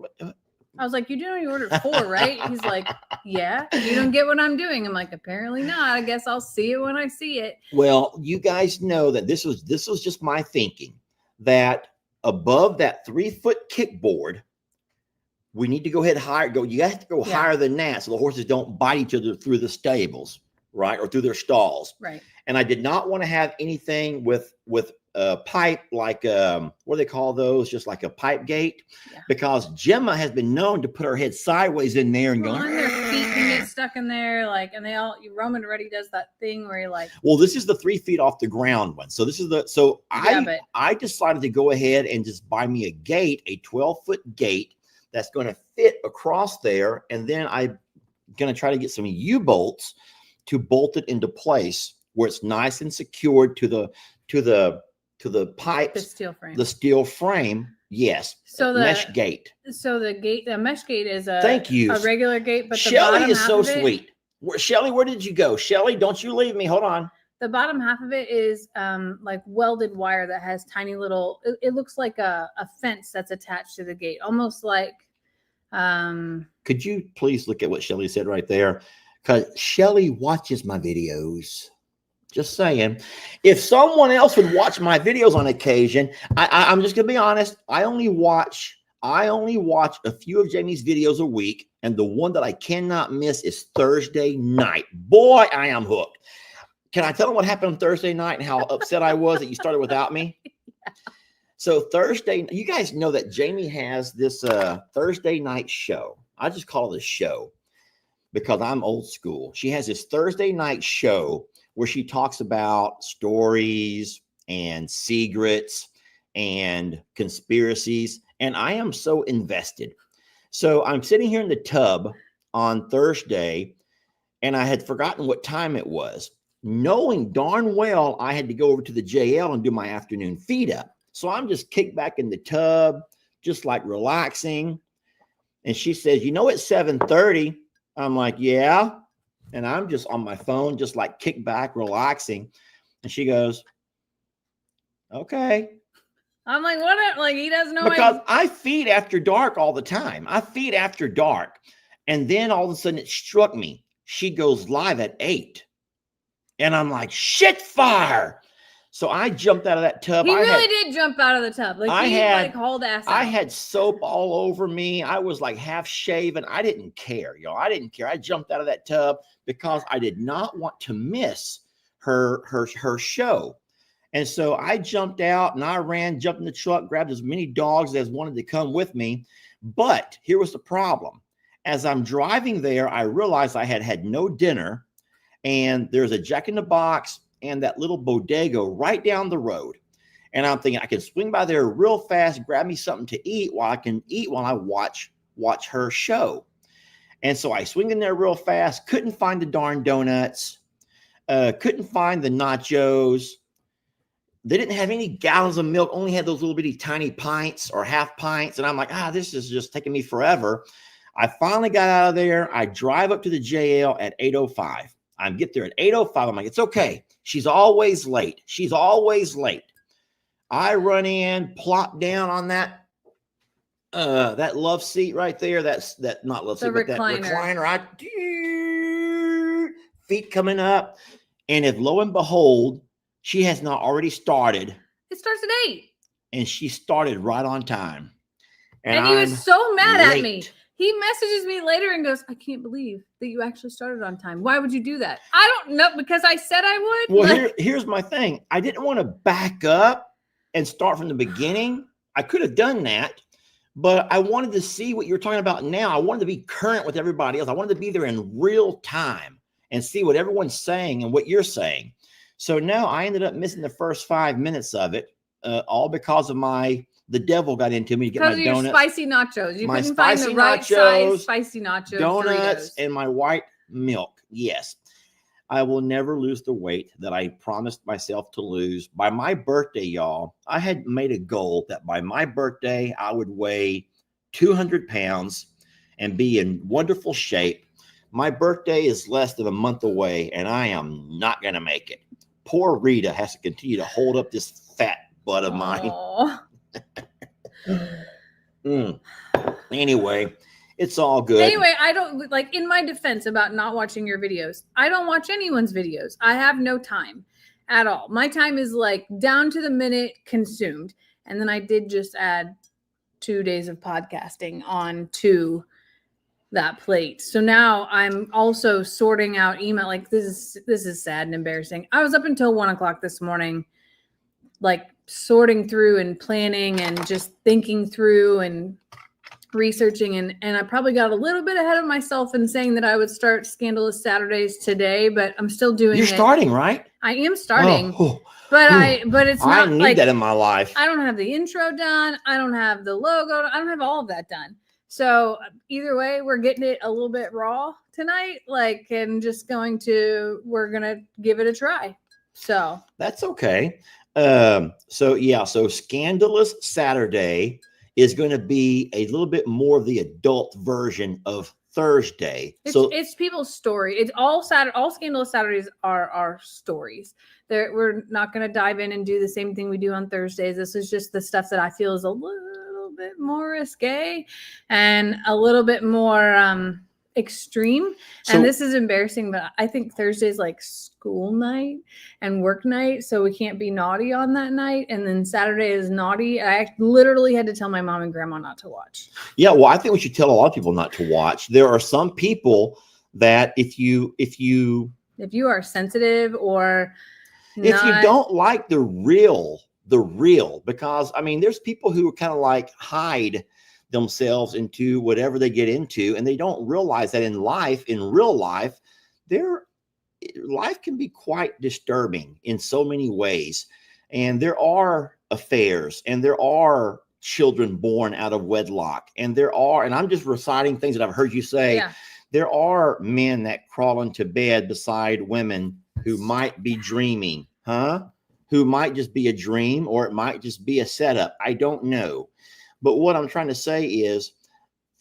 I was like, you only ordered 4, right? He's like, yeah. You don't get what I'm doing. I'm like, apparently not. I guess I'll see it when I see it. Well, you guys know that this was just my thinking, that above that 3-foot kickboard, we need to go ahead higher. You have to go higher than that so the horses don't bite each other through the stables, right? Or through their stalls. Right. And I did not want to have anything with pipe, like what do they call those? Just like a pipe gate, because Gemma has been known to put her head sideways in there and go. On their feet can get stuck in there, like, and Roman already does that thing where he like. Well, this is the 3 feet off the ground one. So this is I decided to go ahead and just buy me a gate, a 12-foot gate that's going to fit across there, and then I'm going to try to get some U-bolts to bolt it into place where it's nice and secured to the pipes, the steel frame. Yes. So the mesh gate. So the mesh gate is a regular gate, but Shelly is so sweet. Shelly, where did you go? Shelly, don't you leave me. Hold on. The bottom half of it is like welded wire that has tiny little, it looks like a fence that's attached to the gate, almost like. Could you please look at what Shelly said right there? Because Shelly watches my videos. Just saying. If someone else would watch my videos on occasion, I'm just going to be honest. I only watch a few of Jamie's videos a week, and the one that I cannot miss is Thursday night. Boy, I am hooked. Can I tell them what happened on Thursday night and how upset I was that you started without me? Yeah. So Thursday, you guys know that Jamie has this Thursday night show. I just call it a show because I'm old school. She has this Thursday night show where she talks about stories and secrets and conspiracies. And I am so invested. So I'm sitting here in the tub on Thursday, and I had forgotten what time it was, knowing darn well I had to go over to the JL and do my afternoon feed up. So I'm just kicked back in the tub, just like relaxing. And she says, you know, it's 7:30. I'm like, yeah. And I'm just on my phone, just like kicked back, relaxing. And she goes, okay. I'm like, what? Like, he doesn't know. Because I feed after dark all the time. I feed after dark. And then all of a sudden it struck me. She goes live at 8. And I'm like, shit fire. So I jumped out of that tub. He really did jump out of the tub. Like, he like hauled ass out. I had soap all over me. I was like half shaven. I didn't care, y'all. I didn't care. I jumped out of that tub because I did not want to miss her show. And so I jumped out and I ran, jumped in the truck, grabbed as many dogs as wanted to come with me. But here was the problem. As I'm driving there, I realized I had no dinner, and there's a Jack in the Box and that little bodega right down the road. And I'm thinking I can swing by there real fast, grab me something to eat while I watch her show. And so I swing in there real fast, couldn't find the darn donuts, couldn't find the nachos. They didn't have any gallons of milk, only had those little bitty tiny pints or half pints. And I'm like, this is just taking me forever. I finally got out of there. I drive up to the JL at 8:05. I get there at 8:05. I'm like, it's okay. She's always late. She's always late. I run in, plop down on that love seat right there. That not love seat, but that recliner. Feet coming up. And if lo and behold, She has not already started, It starts at 8. and she started right on time. And he was so mad at me. late. He messages me later and goes, I can't believe that you actually started on time. Why would you do that? I don't know, because I said I would. Well, here's my thing. I didn't want to back up and start from the beginning. I could have done that, but I wanted to see what you're talking about now. I wanted to be current with everybody else. I wanted to be there in real time and see what everyone's saying and what you're saying. So now I ended up missing the first 5 minutes of it, all because of the devil got into me to get my because of your donuts. spicy nachos. You My couldn't find the spicy right nachos, size spicy nachos. donuts, Doritos. and my white milk. Yes. I will never lose the weight that I promised myself to lose. By my birthday, y'all, I had made a goal that by my birthday, I would weigh 200 pounds and be in wonderful shape. My birthday is less than a month away, and I am not going to make it. Poor Rita has to continue to hold up this fat butt of mine. Anyway, it's all good. Anyway, I don't, like, in my defense about not watching your videos, I don't watch anyone's videos. I have no time at all. My time is like down to the minute consumed. And then I did just add 2 days of podcasting on to that plate. So now I'm also sorting out email. Like, this is sad and embarrassing. I was up until 1 o'clock this morning, like sorting through and planning and just thinking through and researching, and I probably got a little bit ahead of myself in saying that I would start Scandalous Saturdays today, but I'm still doing You're it. starting, right? I am starting, but it's not I need like that in my life. I don't have the intro done. I don't have the logo. I don't have all of that done. So either way, we're getting it a little bit raw tonight, and we're going to give it a try. So that's okay. So Scandalous Saturday is going to be a little bit more of the adult version of Thursday. It's people's story. It's all Scandalous Saturdays are stories. We're not going to dive in and do the same thing we do on Thursdays. This is just the stuff that I feel is a little bit more risque and a little bit more extreme. And this is embarrassing, but I think Thursday's like school night and work night, so we can't be naughty on that night. And then Saturday is naughty. I literally had to tell my mom and grandma not to watch. Yeah, well, I think we should tell a lot of people not to watch. There are some people that if you are sensitive or if you don't like the real, because I mean, there's people who kind of like hide themselves into whatever they get into, and they don't realize that in real life, their life can be quite disturbing in so many ways. And there are affairs, and there are children born out of wedlock, and I'm just reciting things that I've heard you say. Yeah. There are men that crawl into bed beside women who might be dreaming, who might just be a dream, or it might just be a setup. I don't know. But what I'm trying to say is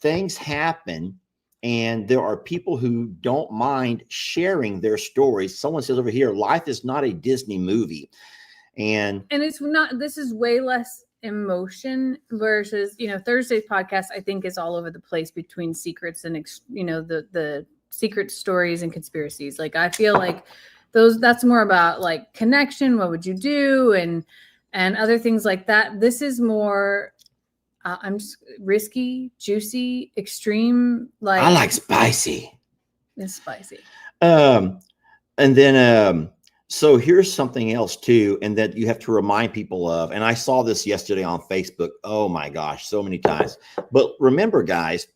things happen, and there are people who don't mind sharing their stories. Someone says over here, life is not a Disney movie. And it's not, this is way less emotion versus, Thursday's podcast, I think, is all over the place between secrets and, the secret stories and conspiracies. Like, I feel like that's more about like connection. What would you do? And other things like that. This is more, I'm just risky, juicy, extreme. Like, I like spicy. It's spicy. And then, so here's something else too, and that you have to remind people of. And I saw this yesterday on Facebook. Oh my gosh, so many times. But remember, guys,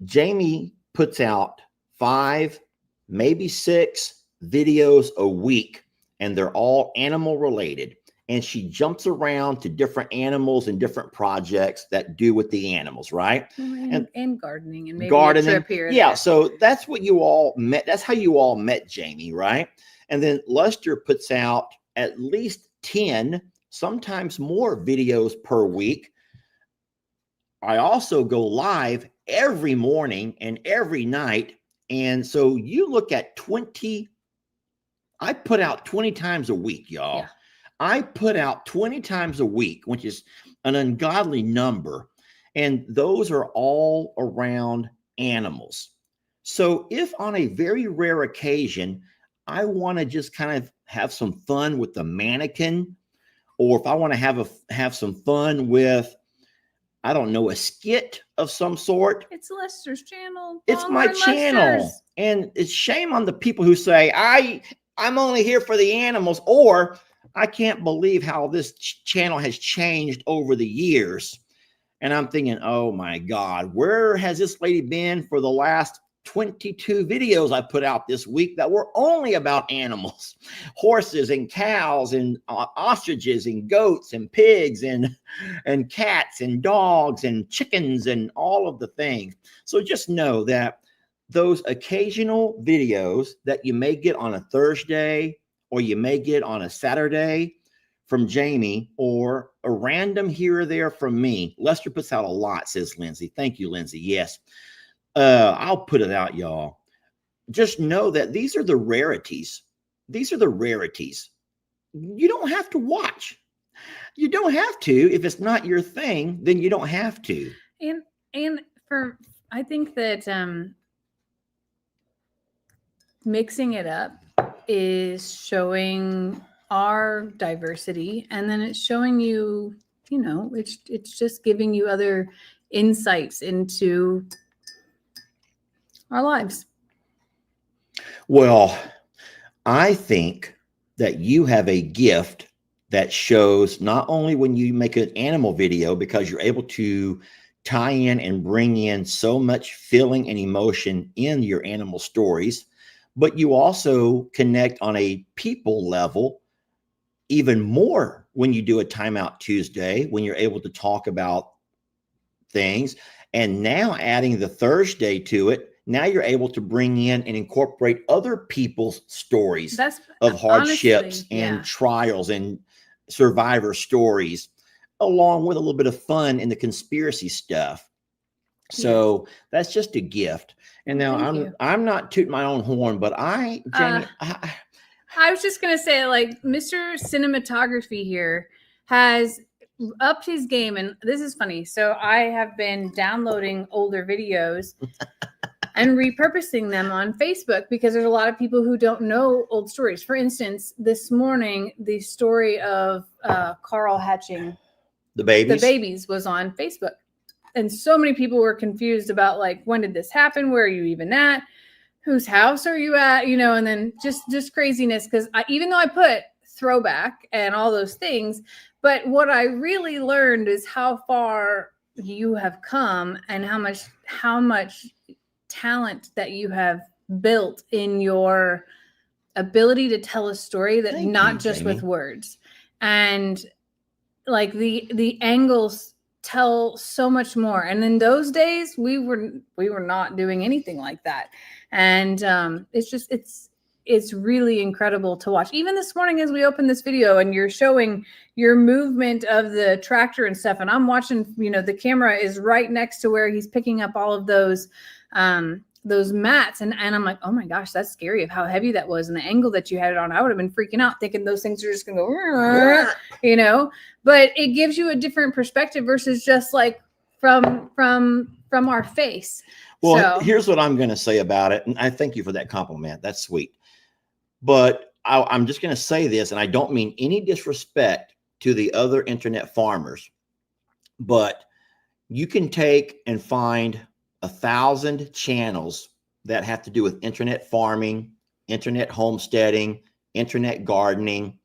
Jamie puts out 5, maybe 6 videos a week, and they're all animal related. And she jumps around to different animals and different projects that do with the animals, right? And gardening and maybe a trip here. Yeah, so that's what you all met. That's how you all met Jamie, right? And then Lester puts out at least 10, sometimes more videos per week. I also go live every morning and every night. And so you look at 20, I put out 20 times a week, y'all. Yeah. I put out 20 times a week, which is an ungodly number. And those are all around animals. So if on a very rare occasion, I want to just kind of have some fun with the mannequin, or if I want to have some fun with, I don't know, a skit of some sort, It's Lester's channel. it's my channel. Lester's. And it's shame on the people who say, I'm only here for the animals, or I can't believe how this channel has changed over the years. And I'm thinking, oh my God, where has this lady been for the last 22 videos I put out this week that were only about animals, horses and cows and ostriches and goats and pigs and cats and dogs and chickens and all of the things. So just know that those occasional videos that you may get on a Thursday or you may get on a Saturday from Jamie, or a random here or there from me. Lester puts out a lot, says Lindsay. Thank you, Lindsay. Yes. I'll put it out, y'all. Just know that these are the rarities. These are the rarities. You don't have to watch. You don't have to. If it's not your thing, then you don't have to. And I think that mixing it up is showing our diversity, and then it's showing you, it's just giving you other insights into our lives. Well, I think that you have a gift that shows not only when you make an animal video, because you're able to tie in and bring in so much feeling and emotion in your animal stories, but you also connect on a people level even more when you do a Timeout Tuesday, when you're able to talk about things. And now adding the Thursday to it, now you're able to bring in and incorporate other people's stories of hardships and trials and survivor stories, along with a little bit of fun in the conspiracy stuff. So that's just a gift. And now I'm not tooting my own horn, but Jamie, I was just going to say, like, Mr. Cinematography here has upped his game. And this is funny. So I have been downloading older videos and repurposing them on Facebook, because there's a lot of people who don't know old stories. For instance, this morning, the story of Carl hatching the babies was on Facebook. And so many people were confused about, like, when did this happen? Where are you even at? Whose house are you at? And then just craziness. Because even though I put throwback and all those things, but what I really learned is how far you have come and how much talent that you have built in your ability to tell a story that not just with words. And like the angles tell so much more. And in those days, we were not doing anything like that. And it's really incredible to watch. Even this morning, as we open this video and you're showing your movement of the tractor and stuff, and I'm watching, the camera is right next to where he's picking up all of those mats. And I'm like, oh my gosh, that's scary of how heavy that was. And the angle that you had it on, I would have been freaking out thinking those things are just going to go, but it gives you a different perspective versus just like from our face. Well, here's what I'm going to say about it. And I thank you for that compliment. That's sweet. But I'm just going to say this, and I don't mean any disrespect to the other internet farmers, but you can take and find 1,000 channels that have to do with internet farming, internet homesteading, internet gardening,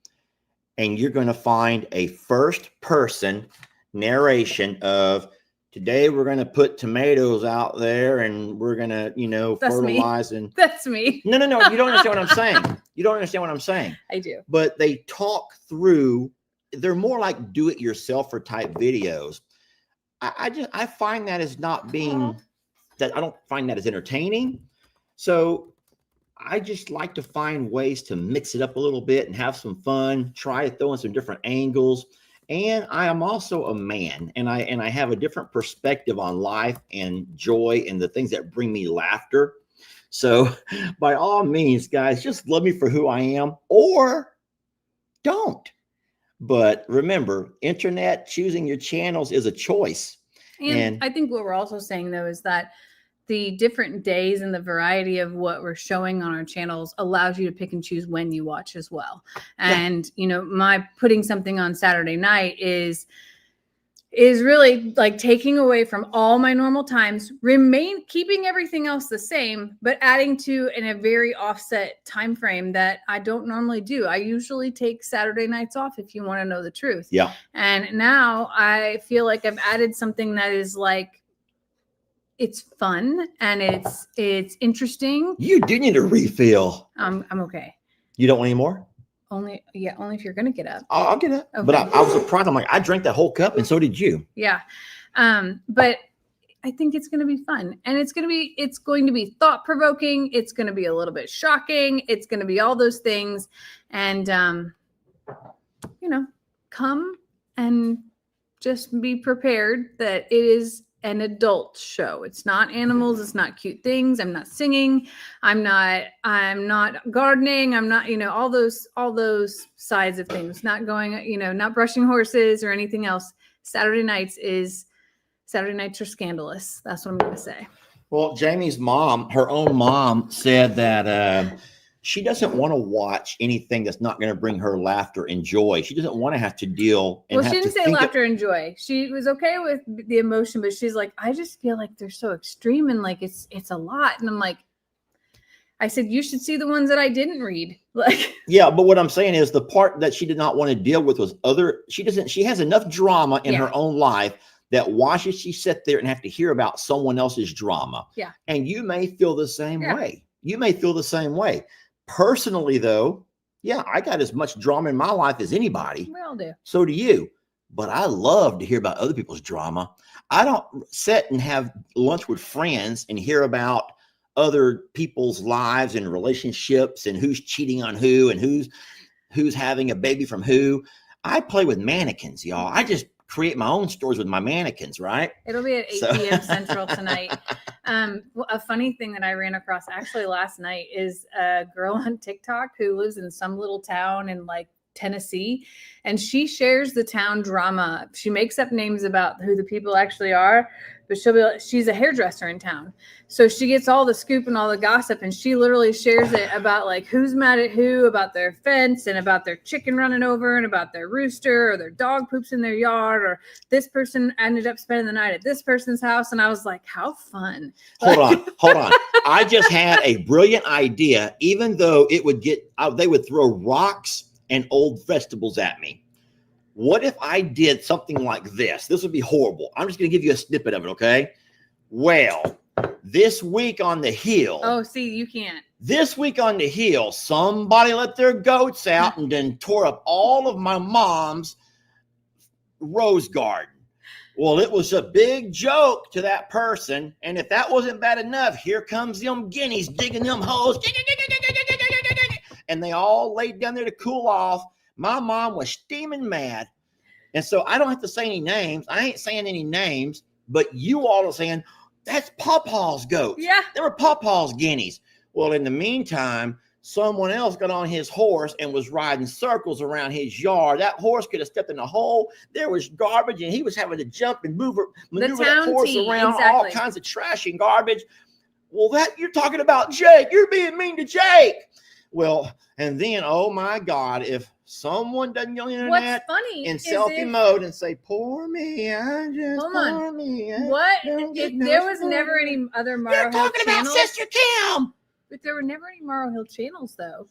and you're going to find a first person narration of, today we're going to put tomatoes out there and we're going to, that's fertilize. Me. And that's me. No. You don't understand what I'm saying. You don't understand what I'm saying. I do. But they talk through, they're more like do-it-yourselfer type videos. I find that as not being, that I don't find that as entertaining. So I just like to find ways to mix it up a little bit and have some fun, try to throw in some different angles. And I am also a man, and I have a different perspective on life and joy and the things that bring me laughter. So by all means, guys, just love me for who I am, or don't. But remember, internet, choosing your channels is a choice. And I think what we're also saying, though, is that the different days and the variety of what we're showing on our channels allows you to pick and choose when you watch as well. And, you know, my putting something on Saturday night is really like taking away from all my normal times, keeping everything else the same, but adding to in a very offset time frame that I don't normally do. I usually take Saturday nights off, if you want to know the truth. Yeah. And now I feel like I've added something that is like, it's fun and it's interesting. You do need a refill. I'm okay. You don't want any more? Only if you're gonna get up. I'll get up. Okay. But I was surprised. I'm like, I drank that whole cup, and so did you. Yeah. But I think it's gonna be fun, and it's going to be thought provoking. It's going to be a little bit shocking. It's going to be all those things, and you know, come and just be prepared that it is an adult show. It's not animals. It's not cute things. I'm not singing. I'm not gardening. I'm not, you know, all those sides of things, not going, you know, not brushing horses or anything else. Saturday nights are scandalous. That's what I'm going to say. Well, Jamie's mom, her own mom, said that she doesn't want to watch anything that's not going to bring her laughter and joy. She doesn't want to have to deal. Well, she didn't say laughter and joy. She was okay with the emotion, but she's like, I just feel like they're so extreme and like it's a lot. And I'm like, I said, you should see the ones that I didn't read. Like, yeah, but what I'm saying is the part that she did not want to deal with was she has enough drama in her own life that why should she sit there and have to hear about someone else's drama? Yeah. And you may feel the same way. You may feel the same way. Personally, though, yeah, I got as much drama in my life as anybody. We all do. So do you. But I love to hear about other people's drama. I don't sit and have lunch with friends and hear about other people's lives and relationships and who's cheating on who and who's having a baby from who. I play with mannequins, y'all. I just create my own stories with my mannequins, right? It'll be at 8 p.m. Central tonight. A funny thing that I ran across actually last night is a girl on TikTok who lives in some little town in like Tennessee, and she shares the town drama. She makes up names about who the people actually are, but she's a hairdresser in town. So she gets all the scoop and all the gossip, and she literally shares it about like who's mad at who, about their fence and about their chicken running over and about their rooster or their dog poops in their yard or this person ended up spending the night at this person's house. And I was like, how fun. Hold on. I just had a brilliant idea, even though it would they would throw rocks and old vegetables at me. What if I did something like this? This would be horrible. I'm just going to give you a snippet of it, okay? Well, this week on the hill. Oh, see, you can't. This week on the hill, somebody let their goats out and then tore up all of my mom's rose garden. Well, it was a big joke to that person. And if that wasn't bad enough, here comes them guineas digging them holes. And they all laid down there to cool off. My mom was steaming mad. And so I don't have to say any names. I ain't saying any names, but you all are saying, that's Pawpaw's goats. Yeah. They were Pawpaw's guineas. Well, in the meantime, someone else got on his horse and was riding circles around his yard. That horse could have stepped in a hole. There was garbage, and he was having to jump and maneuver that horse around, all kinds of trash and garbage. Well, you're talking about Jake. You're being mean to Jake. Well, and then, oh my God, if someone doesn't go on the internet in selfie mode and say, poor me, poor me. What? If there was never any other Morrow Hill channels. You're talking about Sister Kim. But there were never any Morrow Hill channels, though.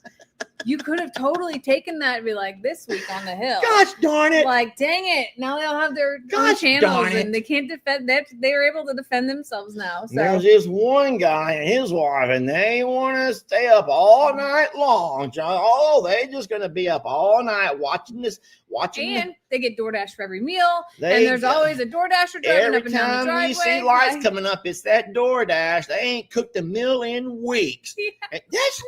You could have totally taken that and be like, this week on the hill. Gosh darn it. Like, dang it. Now they'll have their own channels and they can't defend that. They are able to defend themselves now. So. There's this one guy and his wife, and they want to stay up all night long. Oh, they just going to be up all night watching this. And they get DoorDash for every meal. And there's always a DoorDasher driving up and down the driveway. Every time you see lights coming up, it's that DoorDash. They ain't cooked a meal in weeks. Yeah. That's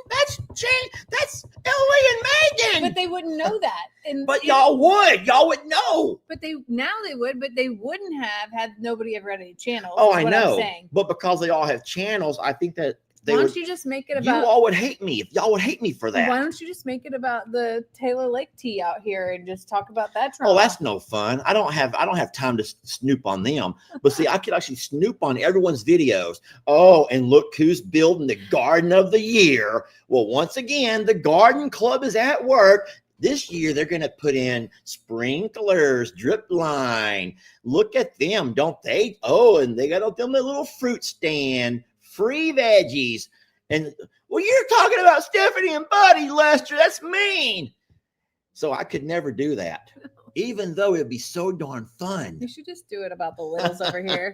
Ellie and Megan. But they wouldn't know that. But y'all would know. But they would, but they wouldn't have had nobody ever had any channels. Oh, I know. But because they all have channels, I think that Why don't you just make it about? You all would hate me if y'all would hate me for that. Why don't you just make it about the Taylor Lake tea out here and just talk about that trauma? Oh, that's no fun. I don't have time to snoop on them. But see, I could actually snoop on everyone's videos. Oh, and look who's building the garden of the year. Well, once again, the garden club is at work. This year, they're going to put in sprinklers, drip line. Look at them, don't they? Oh, and they got them a little fruit stand, free veggies. And, well, you're talking about Stephanie and Buddy, Lester. That's mean. So I could never do that, even though it'd be so darn fun. You should just do it about the littles over here.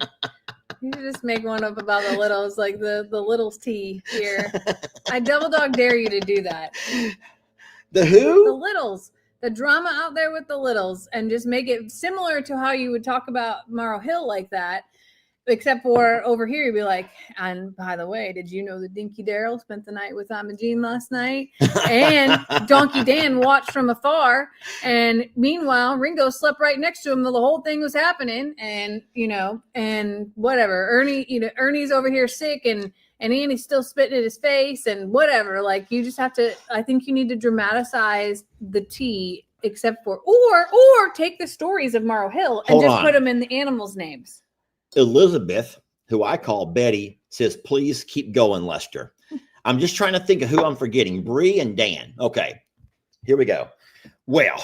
You should just make one up about the littles, like the littles tea here. I double dog dare you to do that. The who? The littles. The drama out there with the littles, and just make it similar to how you would talk about Morrow Hill like that, except for over here you'd be like, and by the way, did you know that Dinky Darrell spent the night with Imogene last night? And Donkey Dan watched from afar, and meanwhile Ringo slept right next to him while the whole thing was happening, and and whatever. Ernie's over here sick, and Andy's still spitting in his face and whatever. Like, you just have to, I think you need to dramatize the tea, except for, or take the stories of Morrow Hill and just put them in the animals' names. Elizabeth, who I call Betty, says, please keep going, Lester. I'm just trying to think of who I'm forgetting. Bree and Dan. Okay, here we go. Well,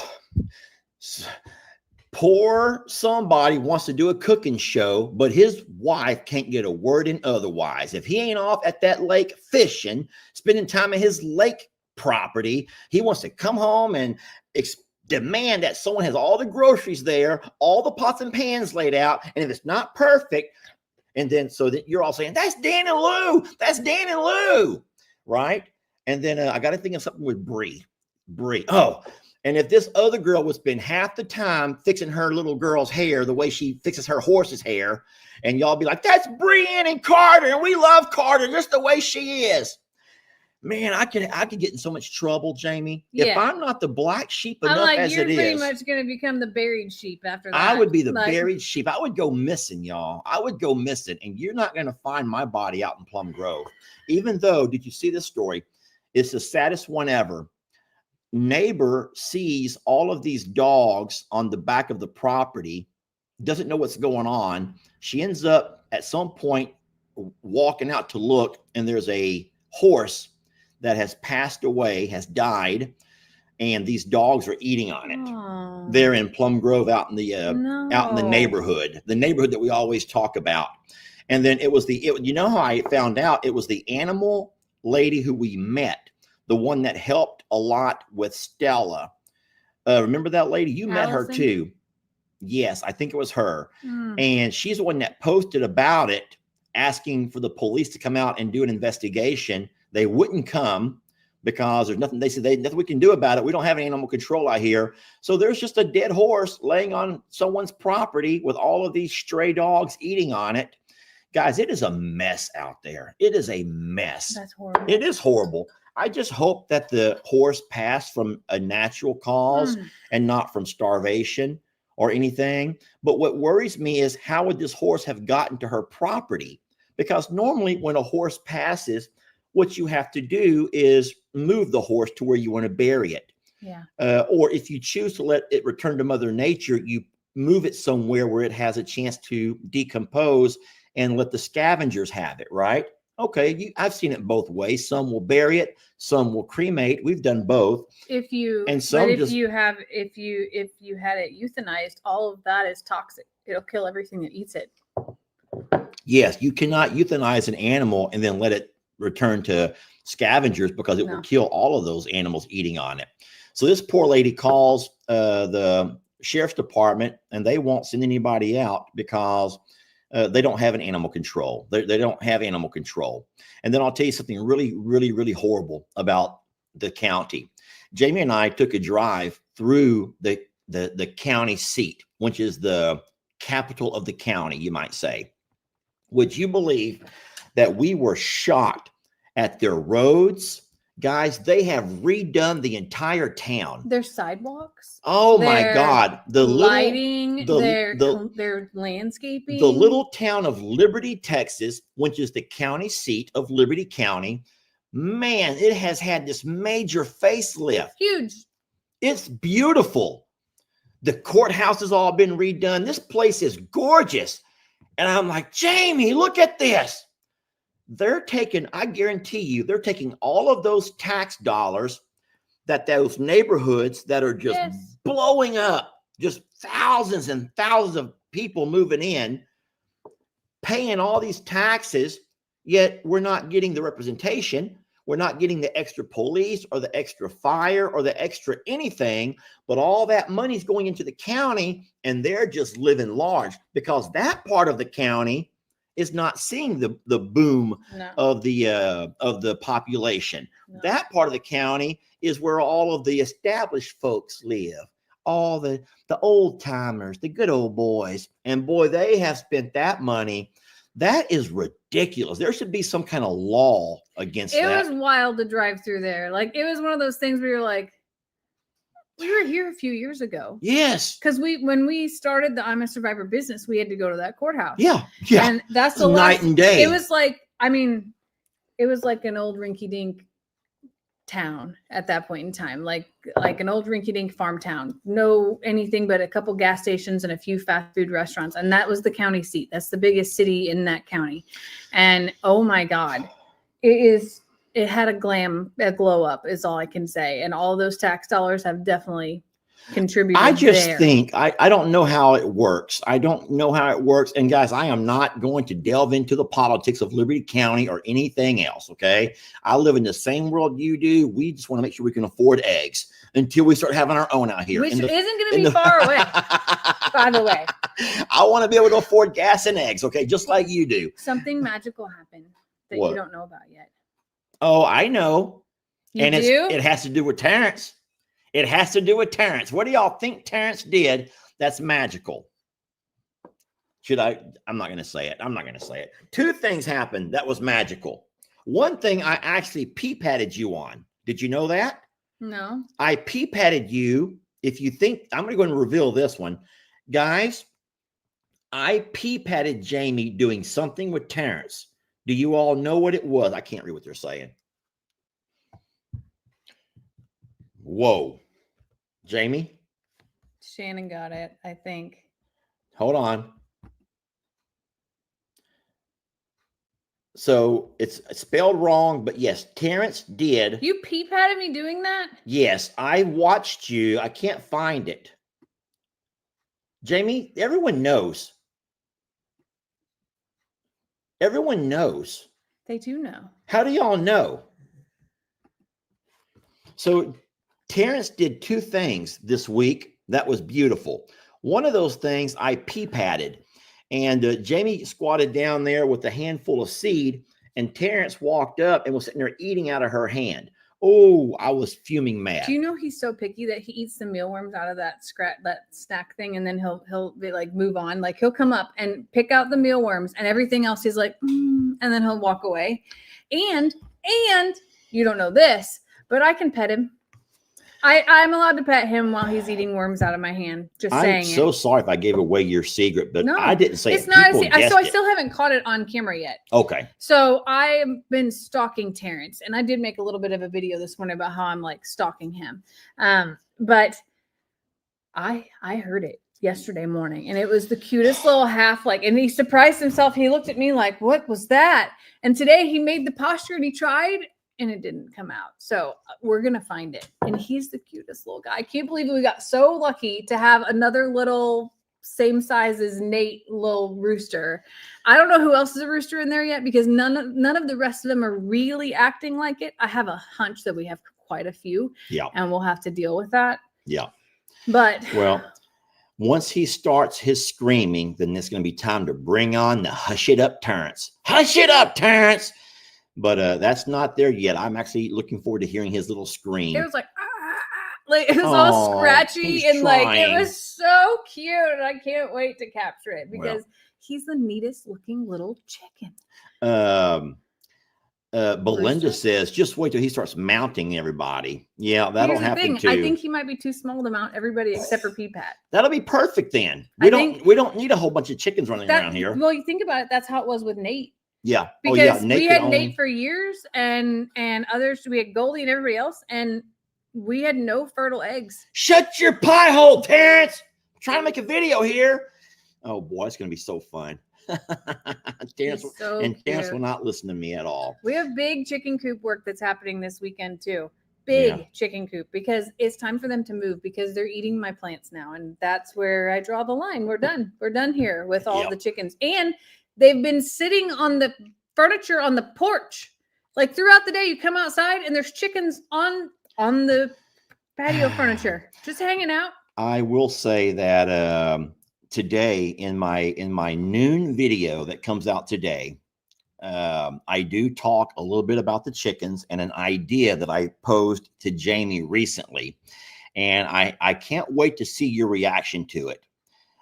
poor somebody wants to do a cooking show, but his wife can't get a word in otherwise. If he ain't off at that lake fishing, spending time at his lake property, he wants to come home and demand that someone has all the groceries there, all the pots and pans laid out, and if it's not perfect, and then so that you're all saying, that's Dan and Lou, that's Dan and Lou, right? And then I got to think of something with Bree. Oh, and if this other girl would spend half the time fixing her little girl's hair the way she fixes her horse's hair, and y'all be like, that's Brienne and Carter, and we love Carter just the way she is. Man, I could get in so much trouble, Jamie. Yeah. If I'm not the black sheep enough as it is. You're pretty much going to become the buried sheep after that. I would be the buried sheep. I would go missing, y'all. I would go missing, and you're not going to find my body out in Plum Grove. Even though, did you see this story? It's the saddest one ever. Neighbor sees all of these dogs on the back of the property, doesn't know what's going on. She ends up at some point walking out to look, and there's a horse that has passed away, has died, and these dogs are eating on it. Aww. They're in Plum Grove out in the out in the neighborhood that we always talk about. And then it was you know how I found out? It was the animal lady who we met, the one that helped a lot with Stella. Remember that lady? You met her too. Yes, I think it was her. And she's the one that posted about it, asking for the police to come out and do an investigation. They wouldn't come because there's nothing. They said nothing we can do about it. We don't have any animal control out here. So there's just a dead horse laying on someone's property with all of these stray dogs eating on it. Guys, it is a mess out there. It is a mess. That's horrible. It is horrible. I just hope that the horse passed from a natural cause and not from starvation or anything. But what worries me is, how would this horse have gotten to her property? Because normally when a horse passes, what you have to do is move the horse to where you want to bury it. Yeah. Or if you choose to let it return to Mother Nature, you move it somewhere where it has a chance to decompose and let the scavengers have it, right? Okay, I've seen it both ways. Some will bury it, some will cremate. We've done both. If you had it euthanized, all of that is toxic. It'll kill everything that eats it. Yes, you cannot euthanize an animal and then let it return to scavengers, because it will kill all of those animals eating on it. So this poor lady calls the sheriff's department, and they won't send anybody out because they don't have an animal control. They don't have animal control. And then I'll tell you something really, really, really horrible about the county. Jamie and I took a drive through the county seat, which is the capital of the county, you might say. Would you believe that we were shocked at their roads Guys, they have redone the entire town. Their sidewalks. Oh my their God. The lighting, little, their landscaping. the little town of Liberty, Texas, which is the county seat of Liberty County, man, it has had this major facelift. Huge. It's beautiful. The courthouse has all been redone. This place is gorgeous. And I'm like, Jamie, look at this. They're taking, I guarantee you, they're taking all of those tax dollars that those neighborhoods that are just blowing up, just thousands and thousands of people moving in, paying all these taxes, yet we're not getting the representation. We're not getting the extra police or the extra fire or the extra anything, but all that money is going into the county and they're just living large because that part of the county is not seeing the boom of the population. No. That part of the county is where all of the established folks live, all the old timers, the good old boys. And boy, they have spent that money. That is ridiculous. There should be some kind of law against that. It was wild to drive through there. Like, it was one of those things where you're like, we were here a few years ago. Yes. Because when we started the I'm a Survivor business, we had to go to that courthouse. Yeah. Yeah. And that's the night and day. It was like, I mean, it was like an old rinky-dink town at that point in time, like an old rinky-dink farm town. No anything but a couple gas stations and a few fast food restaurants. And that was the county seat. That's the biggest city in that county. And oh my God, it had a glow up is all I can say. And all those tax dollars have definitely contributed. I just think, I don't know how it works. I don't know how it works. And guys, I am not going to delve into the politics of Liberty County or anything else. Okay. I live in the same world you do. We just want to make sure we can afford eggs until we start having our own out here. Which isn't going to be far away, by the way. I want to be able to afford gas and eggs. Okay. Just like you do. Something magical happened that you don't know about yet. Oh, I know. You do? It has to do with Terrence. It has to do with Terrence. What do y'all think Terrence did that's magical? I'm not going to say it. I'm not going to say it. Two things happened that was magical. One thing I actually pee-patted you on. Did you know that? No. I pee-patted you. If you think, I'm going to go and reveal this one. Guys, I pee-patted Jamie doing something with Terrence. Do you all know what it was? I can't read what they're saying. Whoa. Jamie? Shannon got it, I think. Hold on. So it's spelled wrong, but yes, Terrence did. You pee-patted me doing that? Yes, I watched you. I can't find it. Jamie, everyone knows. Everyone knows. They do know. How do y'all know? So Terrence did two things this week that was beautiful. One of those things I pee-patted, and Jamie squatted down there with a handful of seed, and Terrence walked up and was sitting there eating out of her hand. Oh, I was fuming mad. Do you know he's so picky that he eats the mealworms out of that snack thing, and then he'll be like move on. Like he'll come up and pick out the mealworms, and everything else he's like, and then he'll walk away. And you don't know this, but I can pet him. I'm allowed to pet him while he's eating worms out of my hand. Just saying. I'm so sorry if I gave away your secret, but no, I didn't say it's not a secret. So I still haven't caught it on camera yet. Okay. So I've been stalking Terrence, and I did make a little bit of a video this morning about how I'm like stalking him. But I heard it yesterday morning, and it was the cutest little and he surprised himself. He looked at me like, what was that? And today he made the posture and he tried, and it didn't come out. So we're going to find it. And he's the cutest little guy. I can't believe we got so lucky to have another little same size as Nate little rooster. I don't know who else is a rooster in there yet, because none of the rest of them are really acting like it. I have a hunch that we have quite a few. Yeah. And we'll have to deal with that. Yeah. But well, once he starts his screaming, then it's going to be time to bring on the hush it up Terrence. Hush it up, Terrence. But that's not there yet. I'm actually looking forward to hearing his little scream. It was like, like it was all scratchy and trying. Like it was so cute. And I can't wait to capture it because he's the neatest looking little chicken. Belinda Rooster? says, just wait till he starts mounting everybody. Yeah, that'll Here's the happen thing. too. I think he might be too small to mount everybody except for Peapat. That'll be perfect then. I think- We don't need a whole bunch of chickens running around here. Well, you think about it. That's how it was with Nate. Yeah. Because Nate we could had own- Nate for years, and others. We had Goldie and everybody else, and we had no fertile eggs. Shut your pie hole, Terrence. I'm trying to make a video here. Oh boy, it's gonna be so fun. Terrence Terrence will not listen to me at all. We have big chicken coop work that's happening this weekend too. Big Yeah. chicken coop, because it's time for them to move, because they're eating my plants now, and that's where I draw the line. We're done. We're done here with all Yep. the chickens, and they've been sitting on the furniture on the porch. Like throughout the day, you come outside and there's chickens on the patio furniture, just hanging out. I will say that today in my noon video that comes out today, I do talk a little bit about the chickens and an idea that I posed to Jamie recently, and I can't wait to see your reaction to it.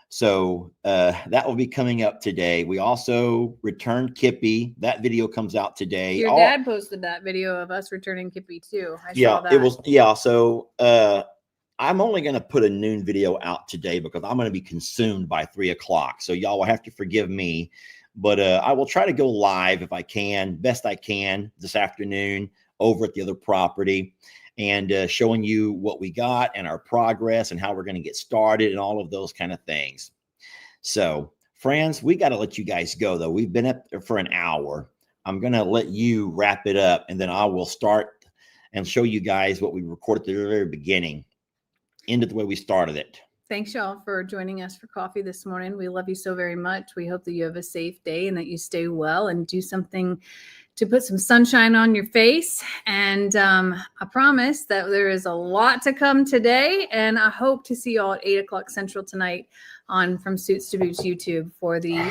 So that will be coming up today. We also returned Kippy. That video comes out today. Your dad posted that video of us returning Kippy too. I saw that. It was So I'm only going to put a noon video out today because I'm going to be consumed by 3 o'clock. So y'all will have to forgive me, but I will try to go live if I can, best I can this afternoon over at the other property, and showing you what we got and our progress and how we're going to get started and all of those kind of things. So friends, we got to let you guys go though. We've been up there for an hour. I'm going to let you wrap it up, and then I will start and show you guys what we recorded at the very beginning, into the way we started it. Thanks, y'all, for joining us for coffee this morning. We love you so very much. We hope that you have a safe day and that you stay well and do something to put some sunshine on your face. And I promise that there is a lot to come today. And I hope to see y'all at 8 o'clock Central tonight on From Suits to Boots YouTube for the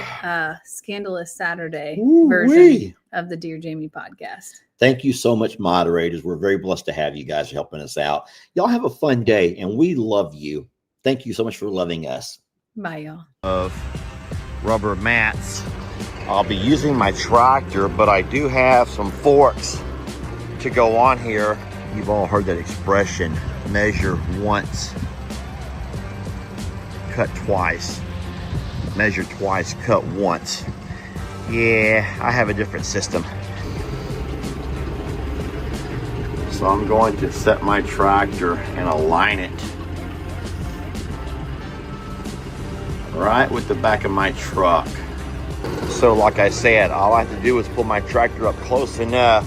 Scandalous Saturday version of the Dear Jamie podcast. Thank you so much, moderators. We're very blessed to have you guys helping us out. Y'all have a fun day, and we love you. Thank you so much for loving us. Bye, y'all. Of rubber mats. I'll be using my tractor, but I do have some forks to go on here. You've all heard that expression, measure once, cut twice. Measure twice, cut once. Yeah, I have a different system. So I'm going to set my tractor and align it right with the back of my truck. So like I said, all I have to do is pull my tractor up close enough,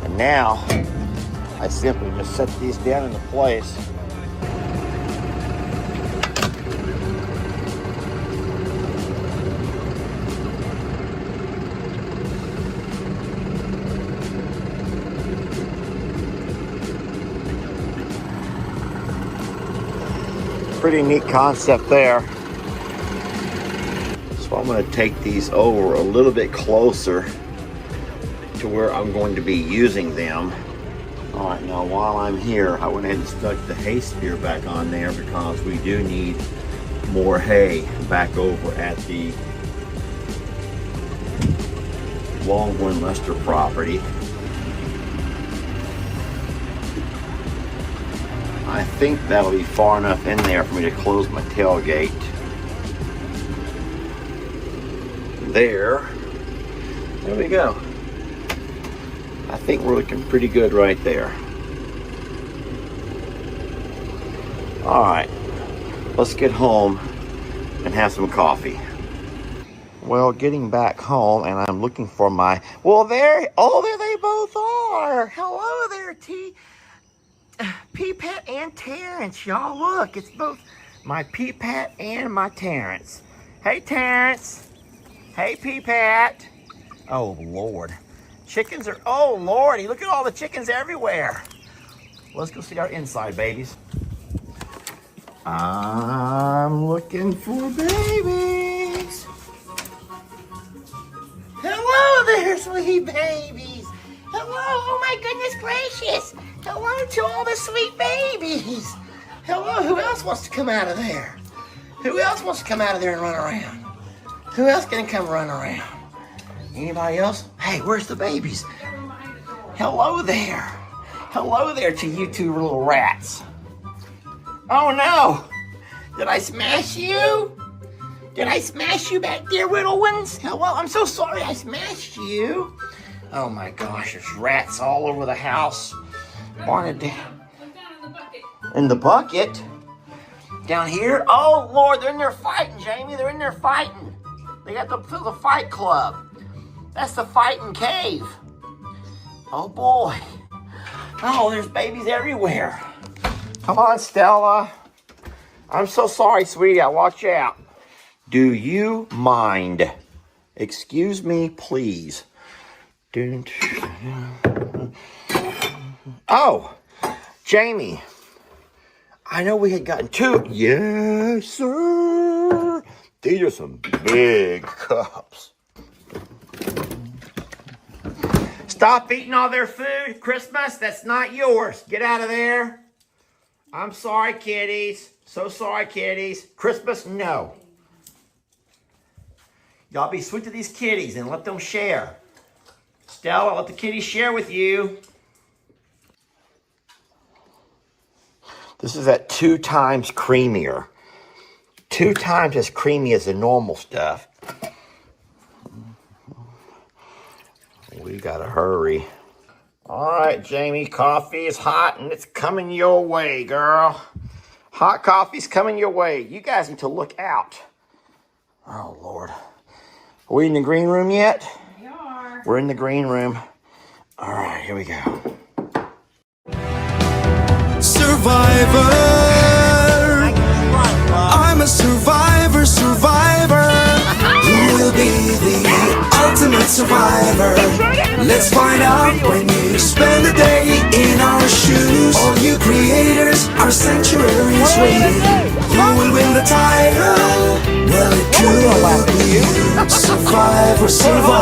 and now I simply just set these down into place. Pretty neat concept there. So I'm going to take these over a little bit closer to where I'm going to be using them. All right, now while I'm here, I went ahead and stuck the hay spear back on there because we do need more hay back over at the Longhorn Lester property. I think that'll be far enough in there for me to close my tailgate. There we go. I think we're looking pretty good right there. All right, let's get home and have some coffee. Well, getting back home, and I'm looking for my, there they both are. Hello there, Peapat and Terrence, y'all. Look, it's both my Peapat and my Terrence. Hey, Terrence. Hey, Peapat. Oh, Lord. Chickens are, oh, Lordy, look at all the chickens everywhere. Let's go see our inside, babies. I'm looking for babies. Hello there, sweet babies. Hello, oh my goodness gracious. Hello to all the sweet babies. Hello, who else wants to come out of there? Who else wants to come out of there and run around? Who else can come run around? Anybody else? Hey, where's the babies? Hello there. Hello there to you two little rats. Oh no! Did I smash you? Did I smash you back there, little ones? Hello, I'm so sorry I smashed you. Oh my gosh, there's rats all over the house. Wanted to... Look down in the bucket. In the bucket? Down here? Oh Lord, they're in there fighting, Jamie. They're in there fighting. They got the fight club. That's the fighting cave. Oh boy. Oh, there's babies everywhere. Come on, Stella. I'm so sorry, sweetie. I'll watch out. Do you mind? Excuse me, please. Oh, Jamie. I know we had gotten two. Yes, sir. These are some big cups. Stop eating all their food. Christmas, that's not yours. Get out of there. I'm sorry, kitties. So sorry, kitties. Christmas, no. Y'all be sweet to these kitties and let them share. Stella, let the kitties share with you. This is at 2 times creamier. 2 times as creamy as the normal stuff. We gotta hurry. All right, Jamie, coffee is hot and it's coming your way, girl. Hot coffee's coming your way. You guys need to look out. Oh, Lord. Are we in the green room yet? We are. We're in the green room. All right, here we go. Survivor. I'm a survivor, survivor. Who will be the ultimate survivor? Let's find out when you spend a day in our shoes. All you creators, our sanctuaries waiting. Who will win the title? Well, it could be you. Survivor, survivor.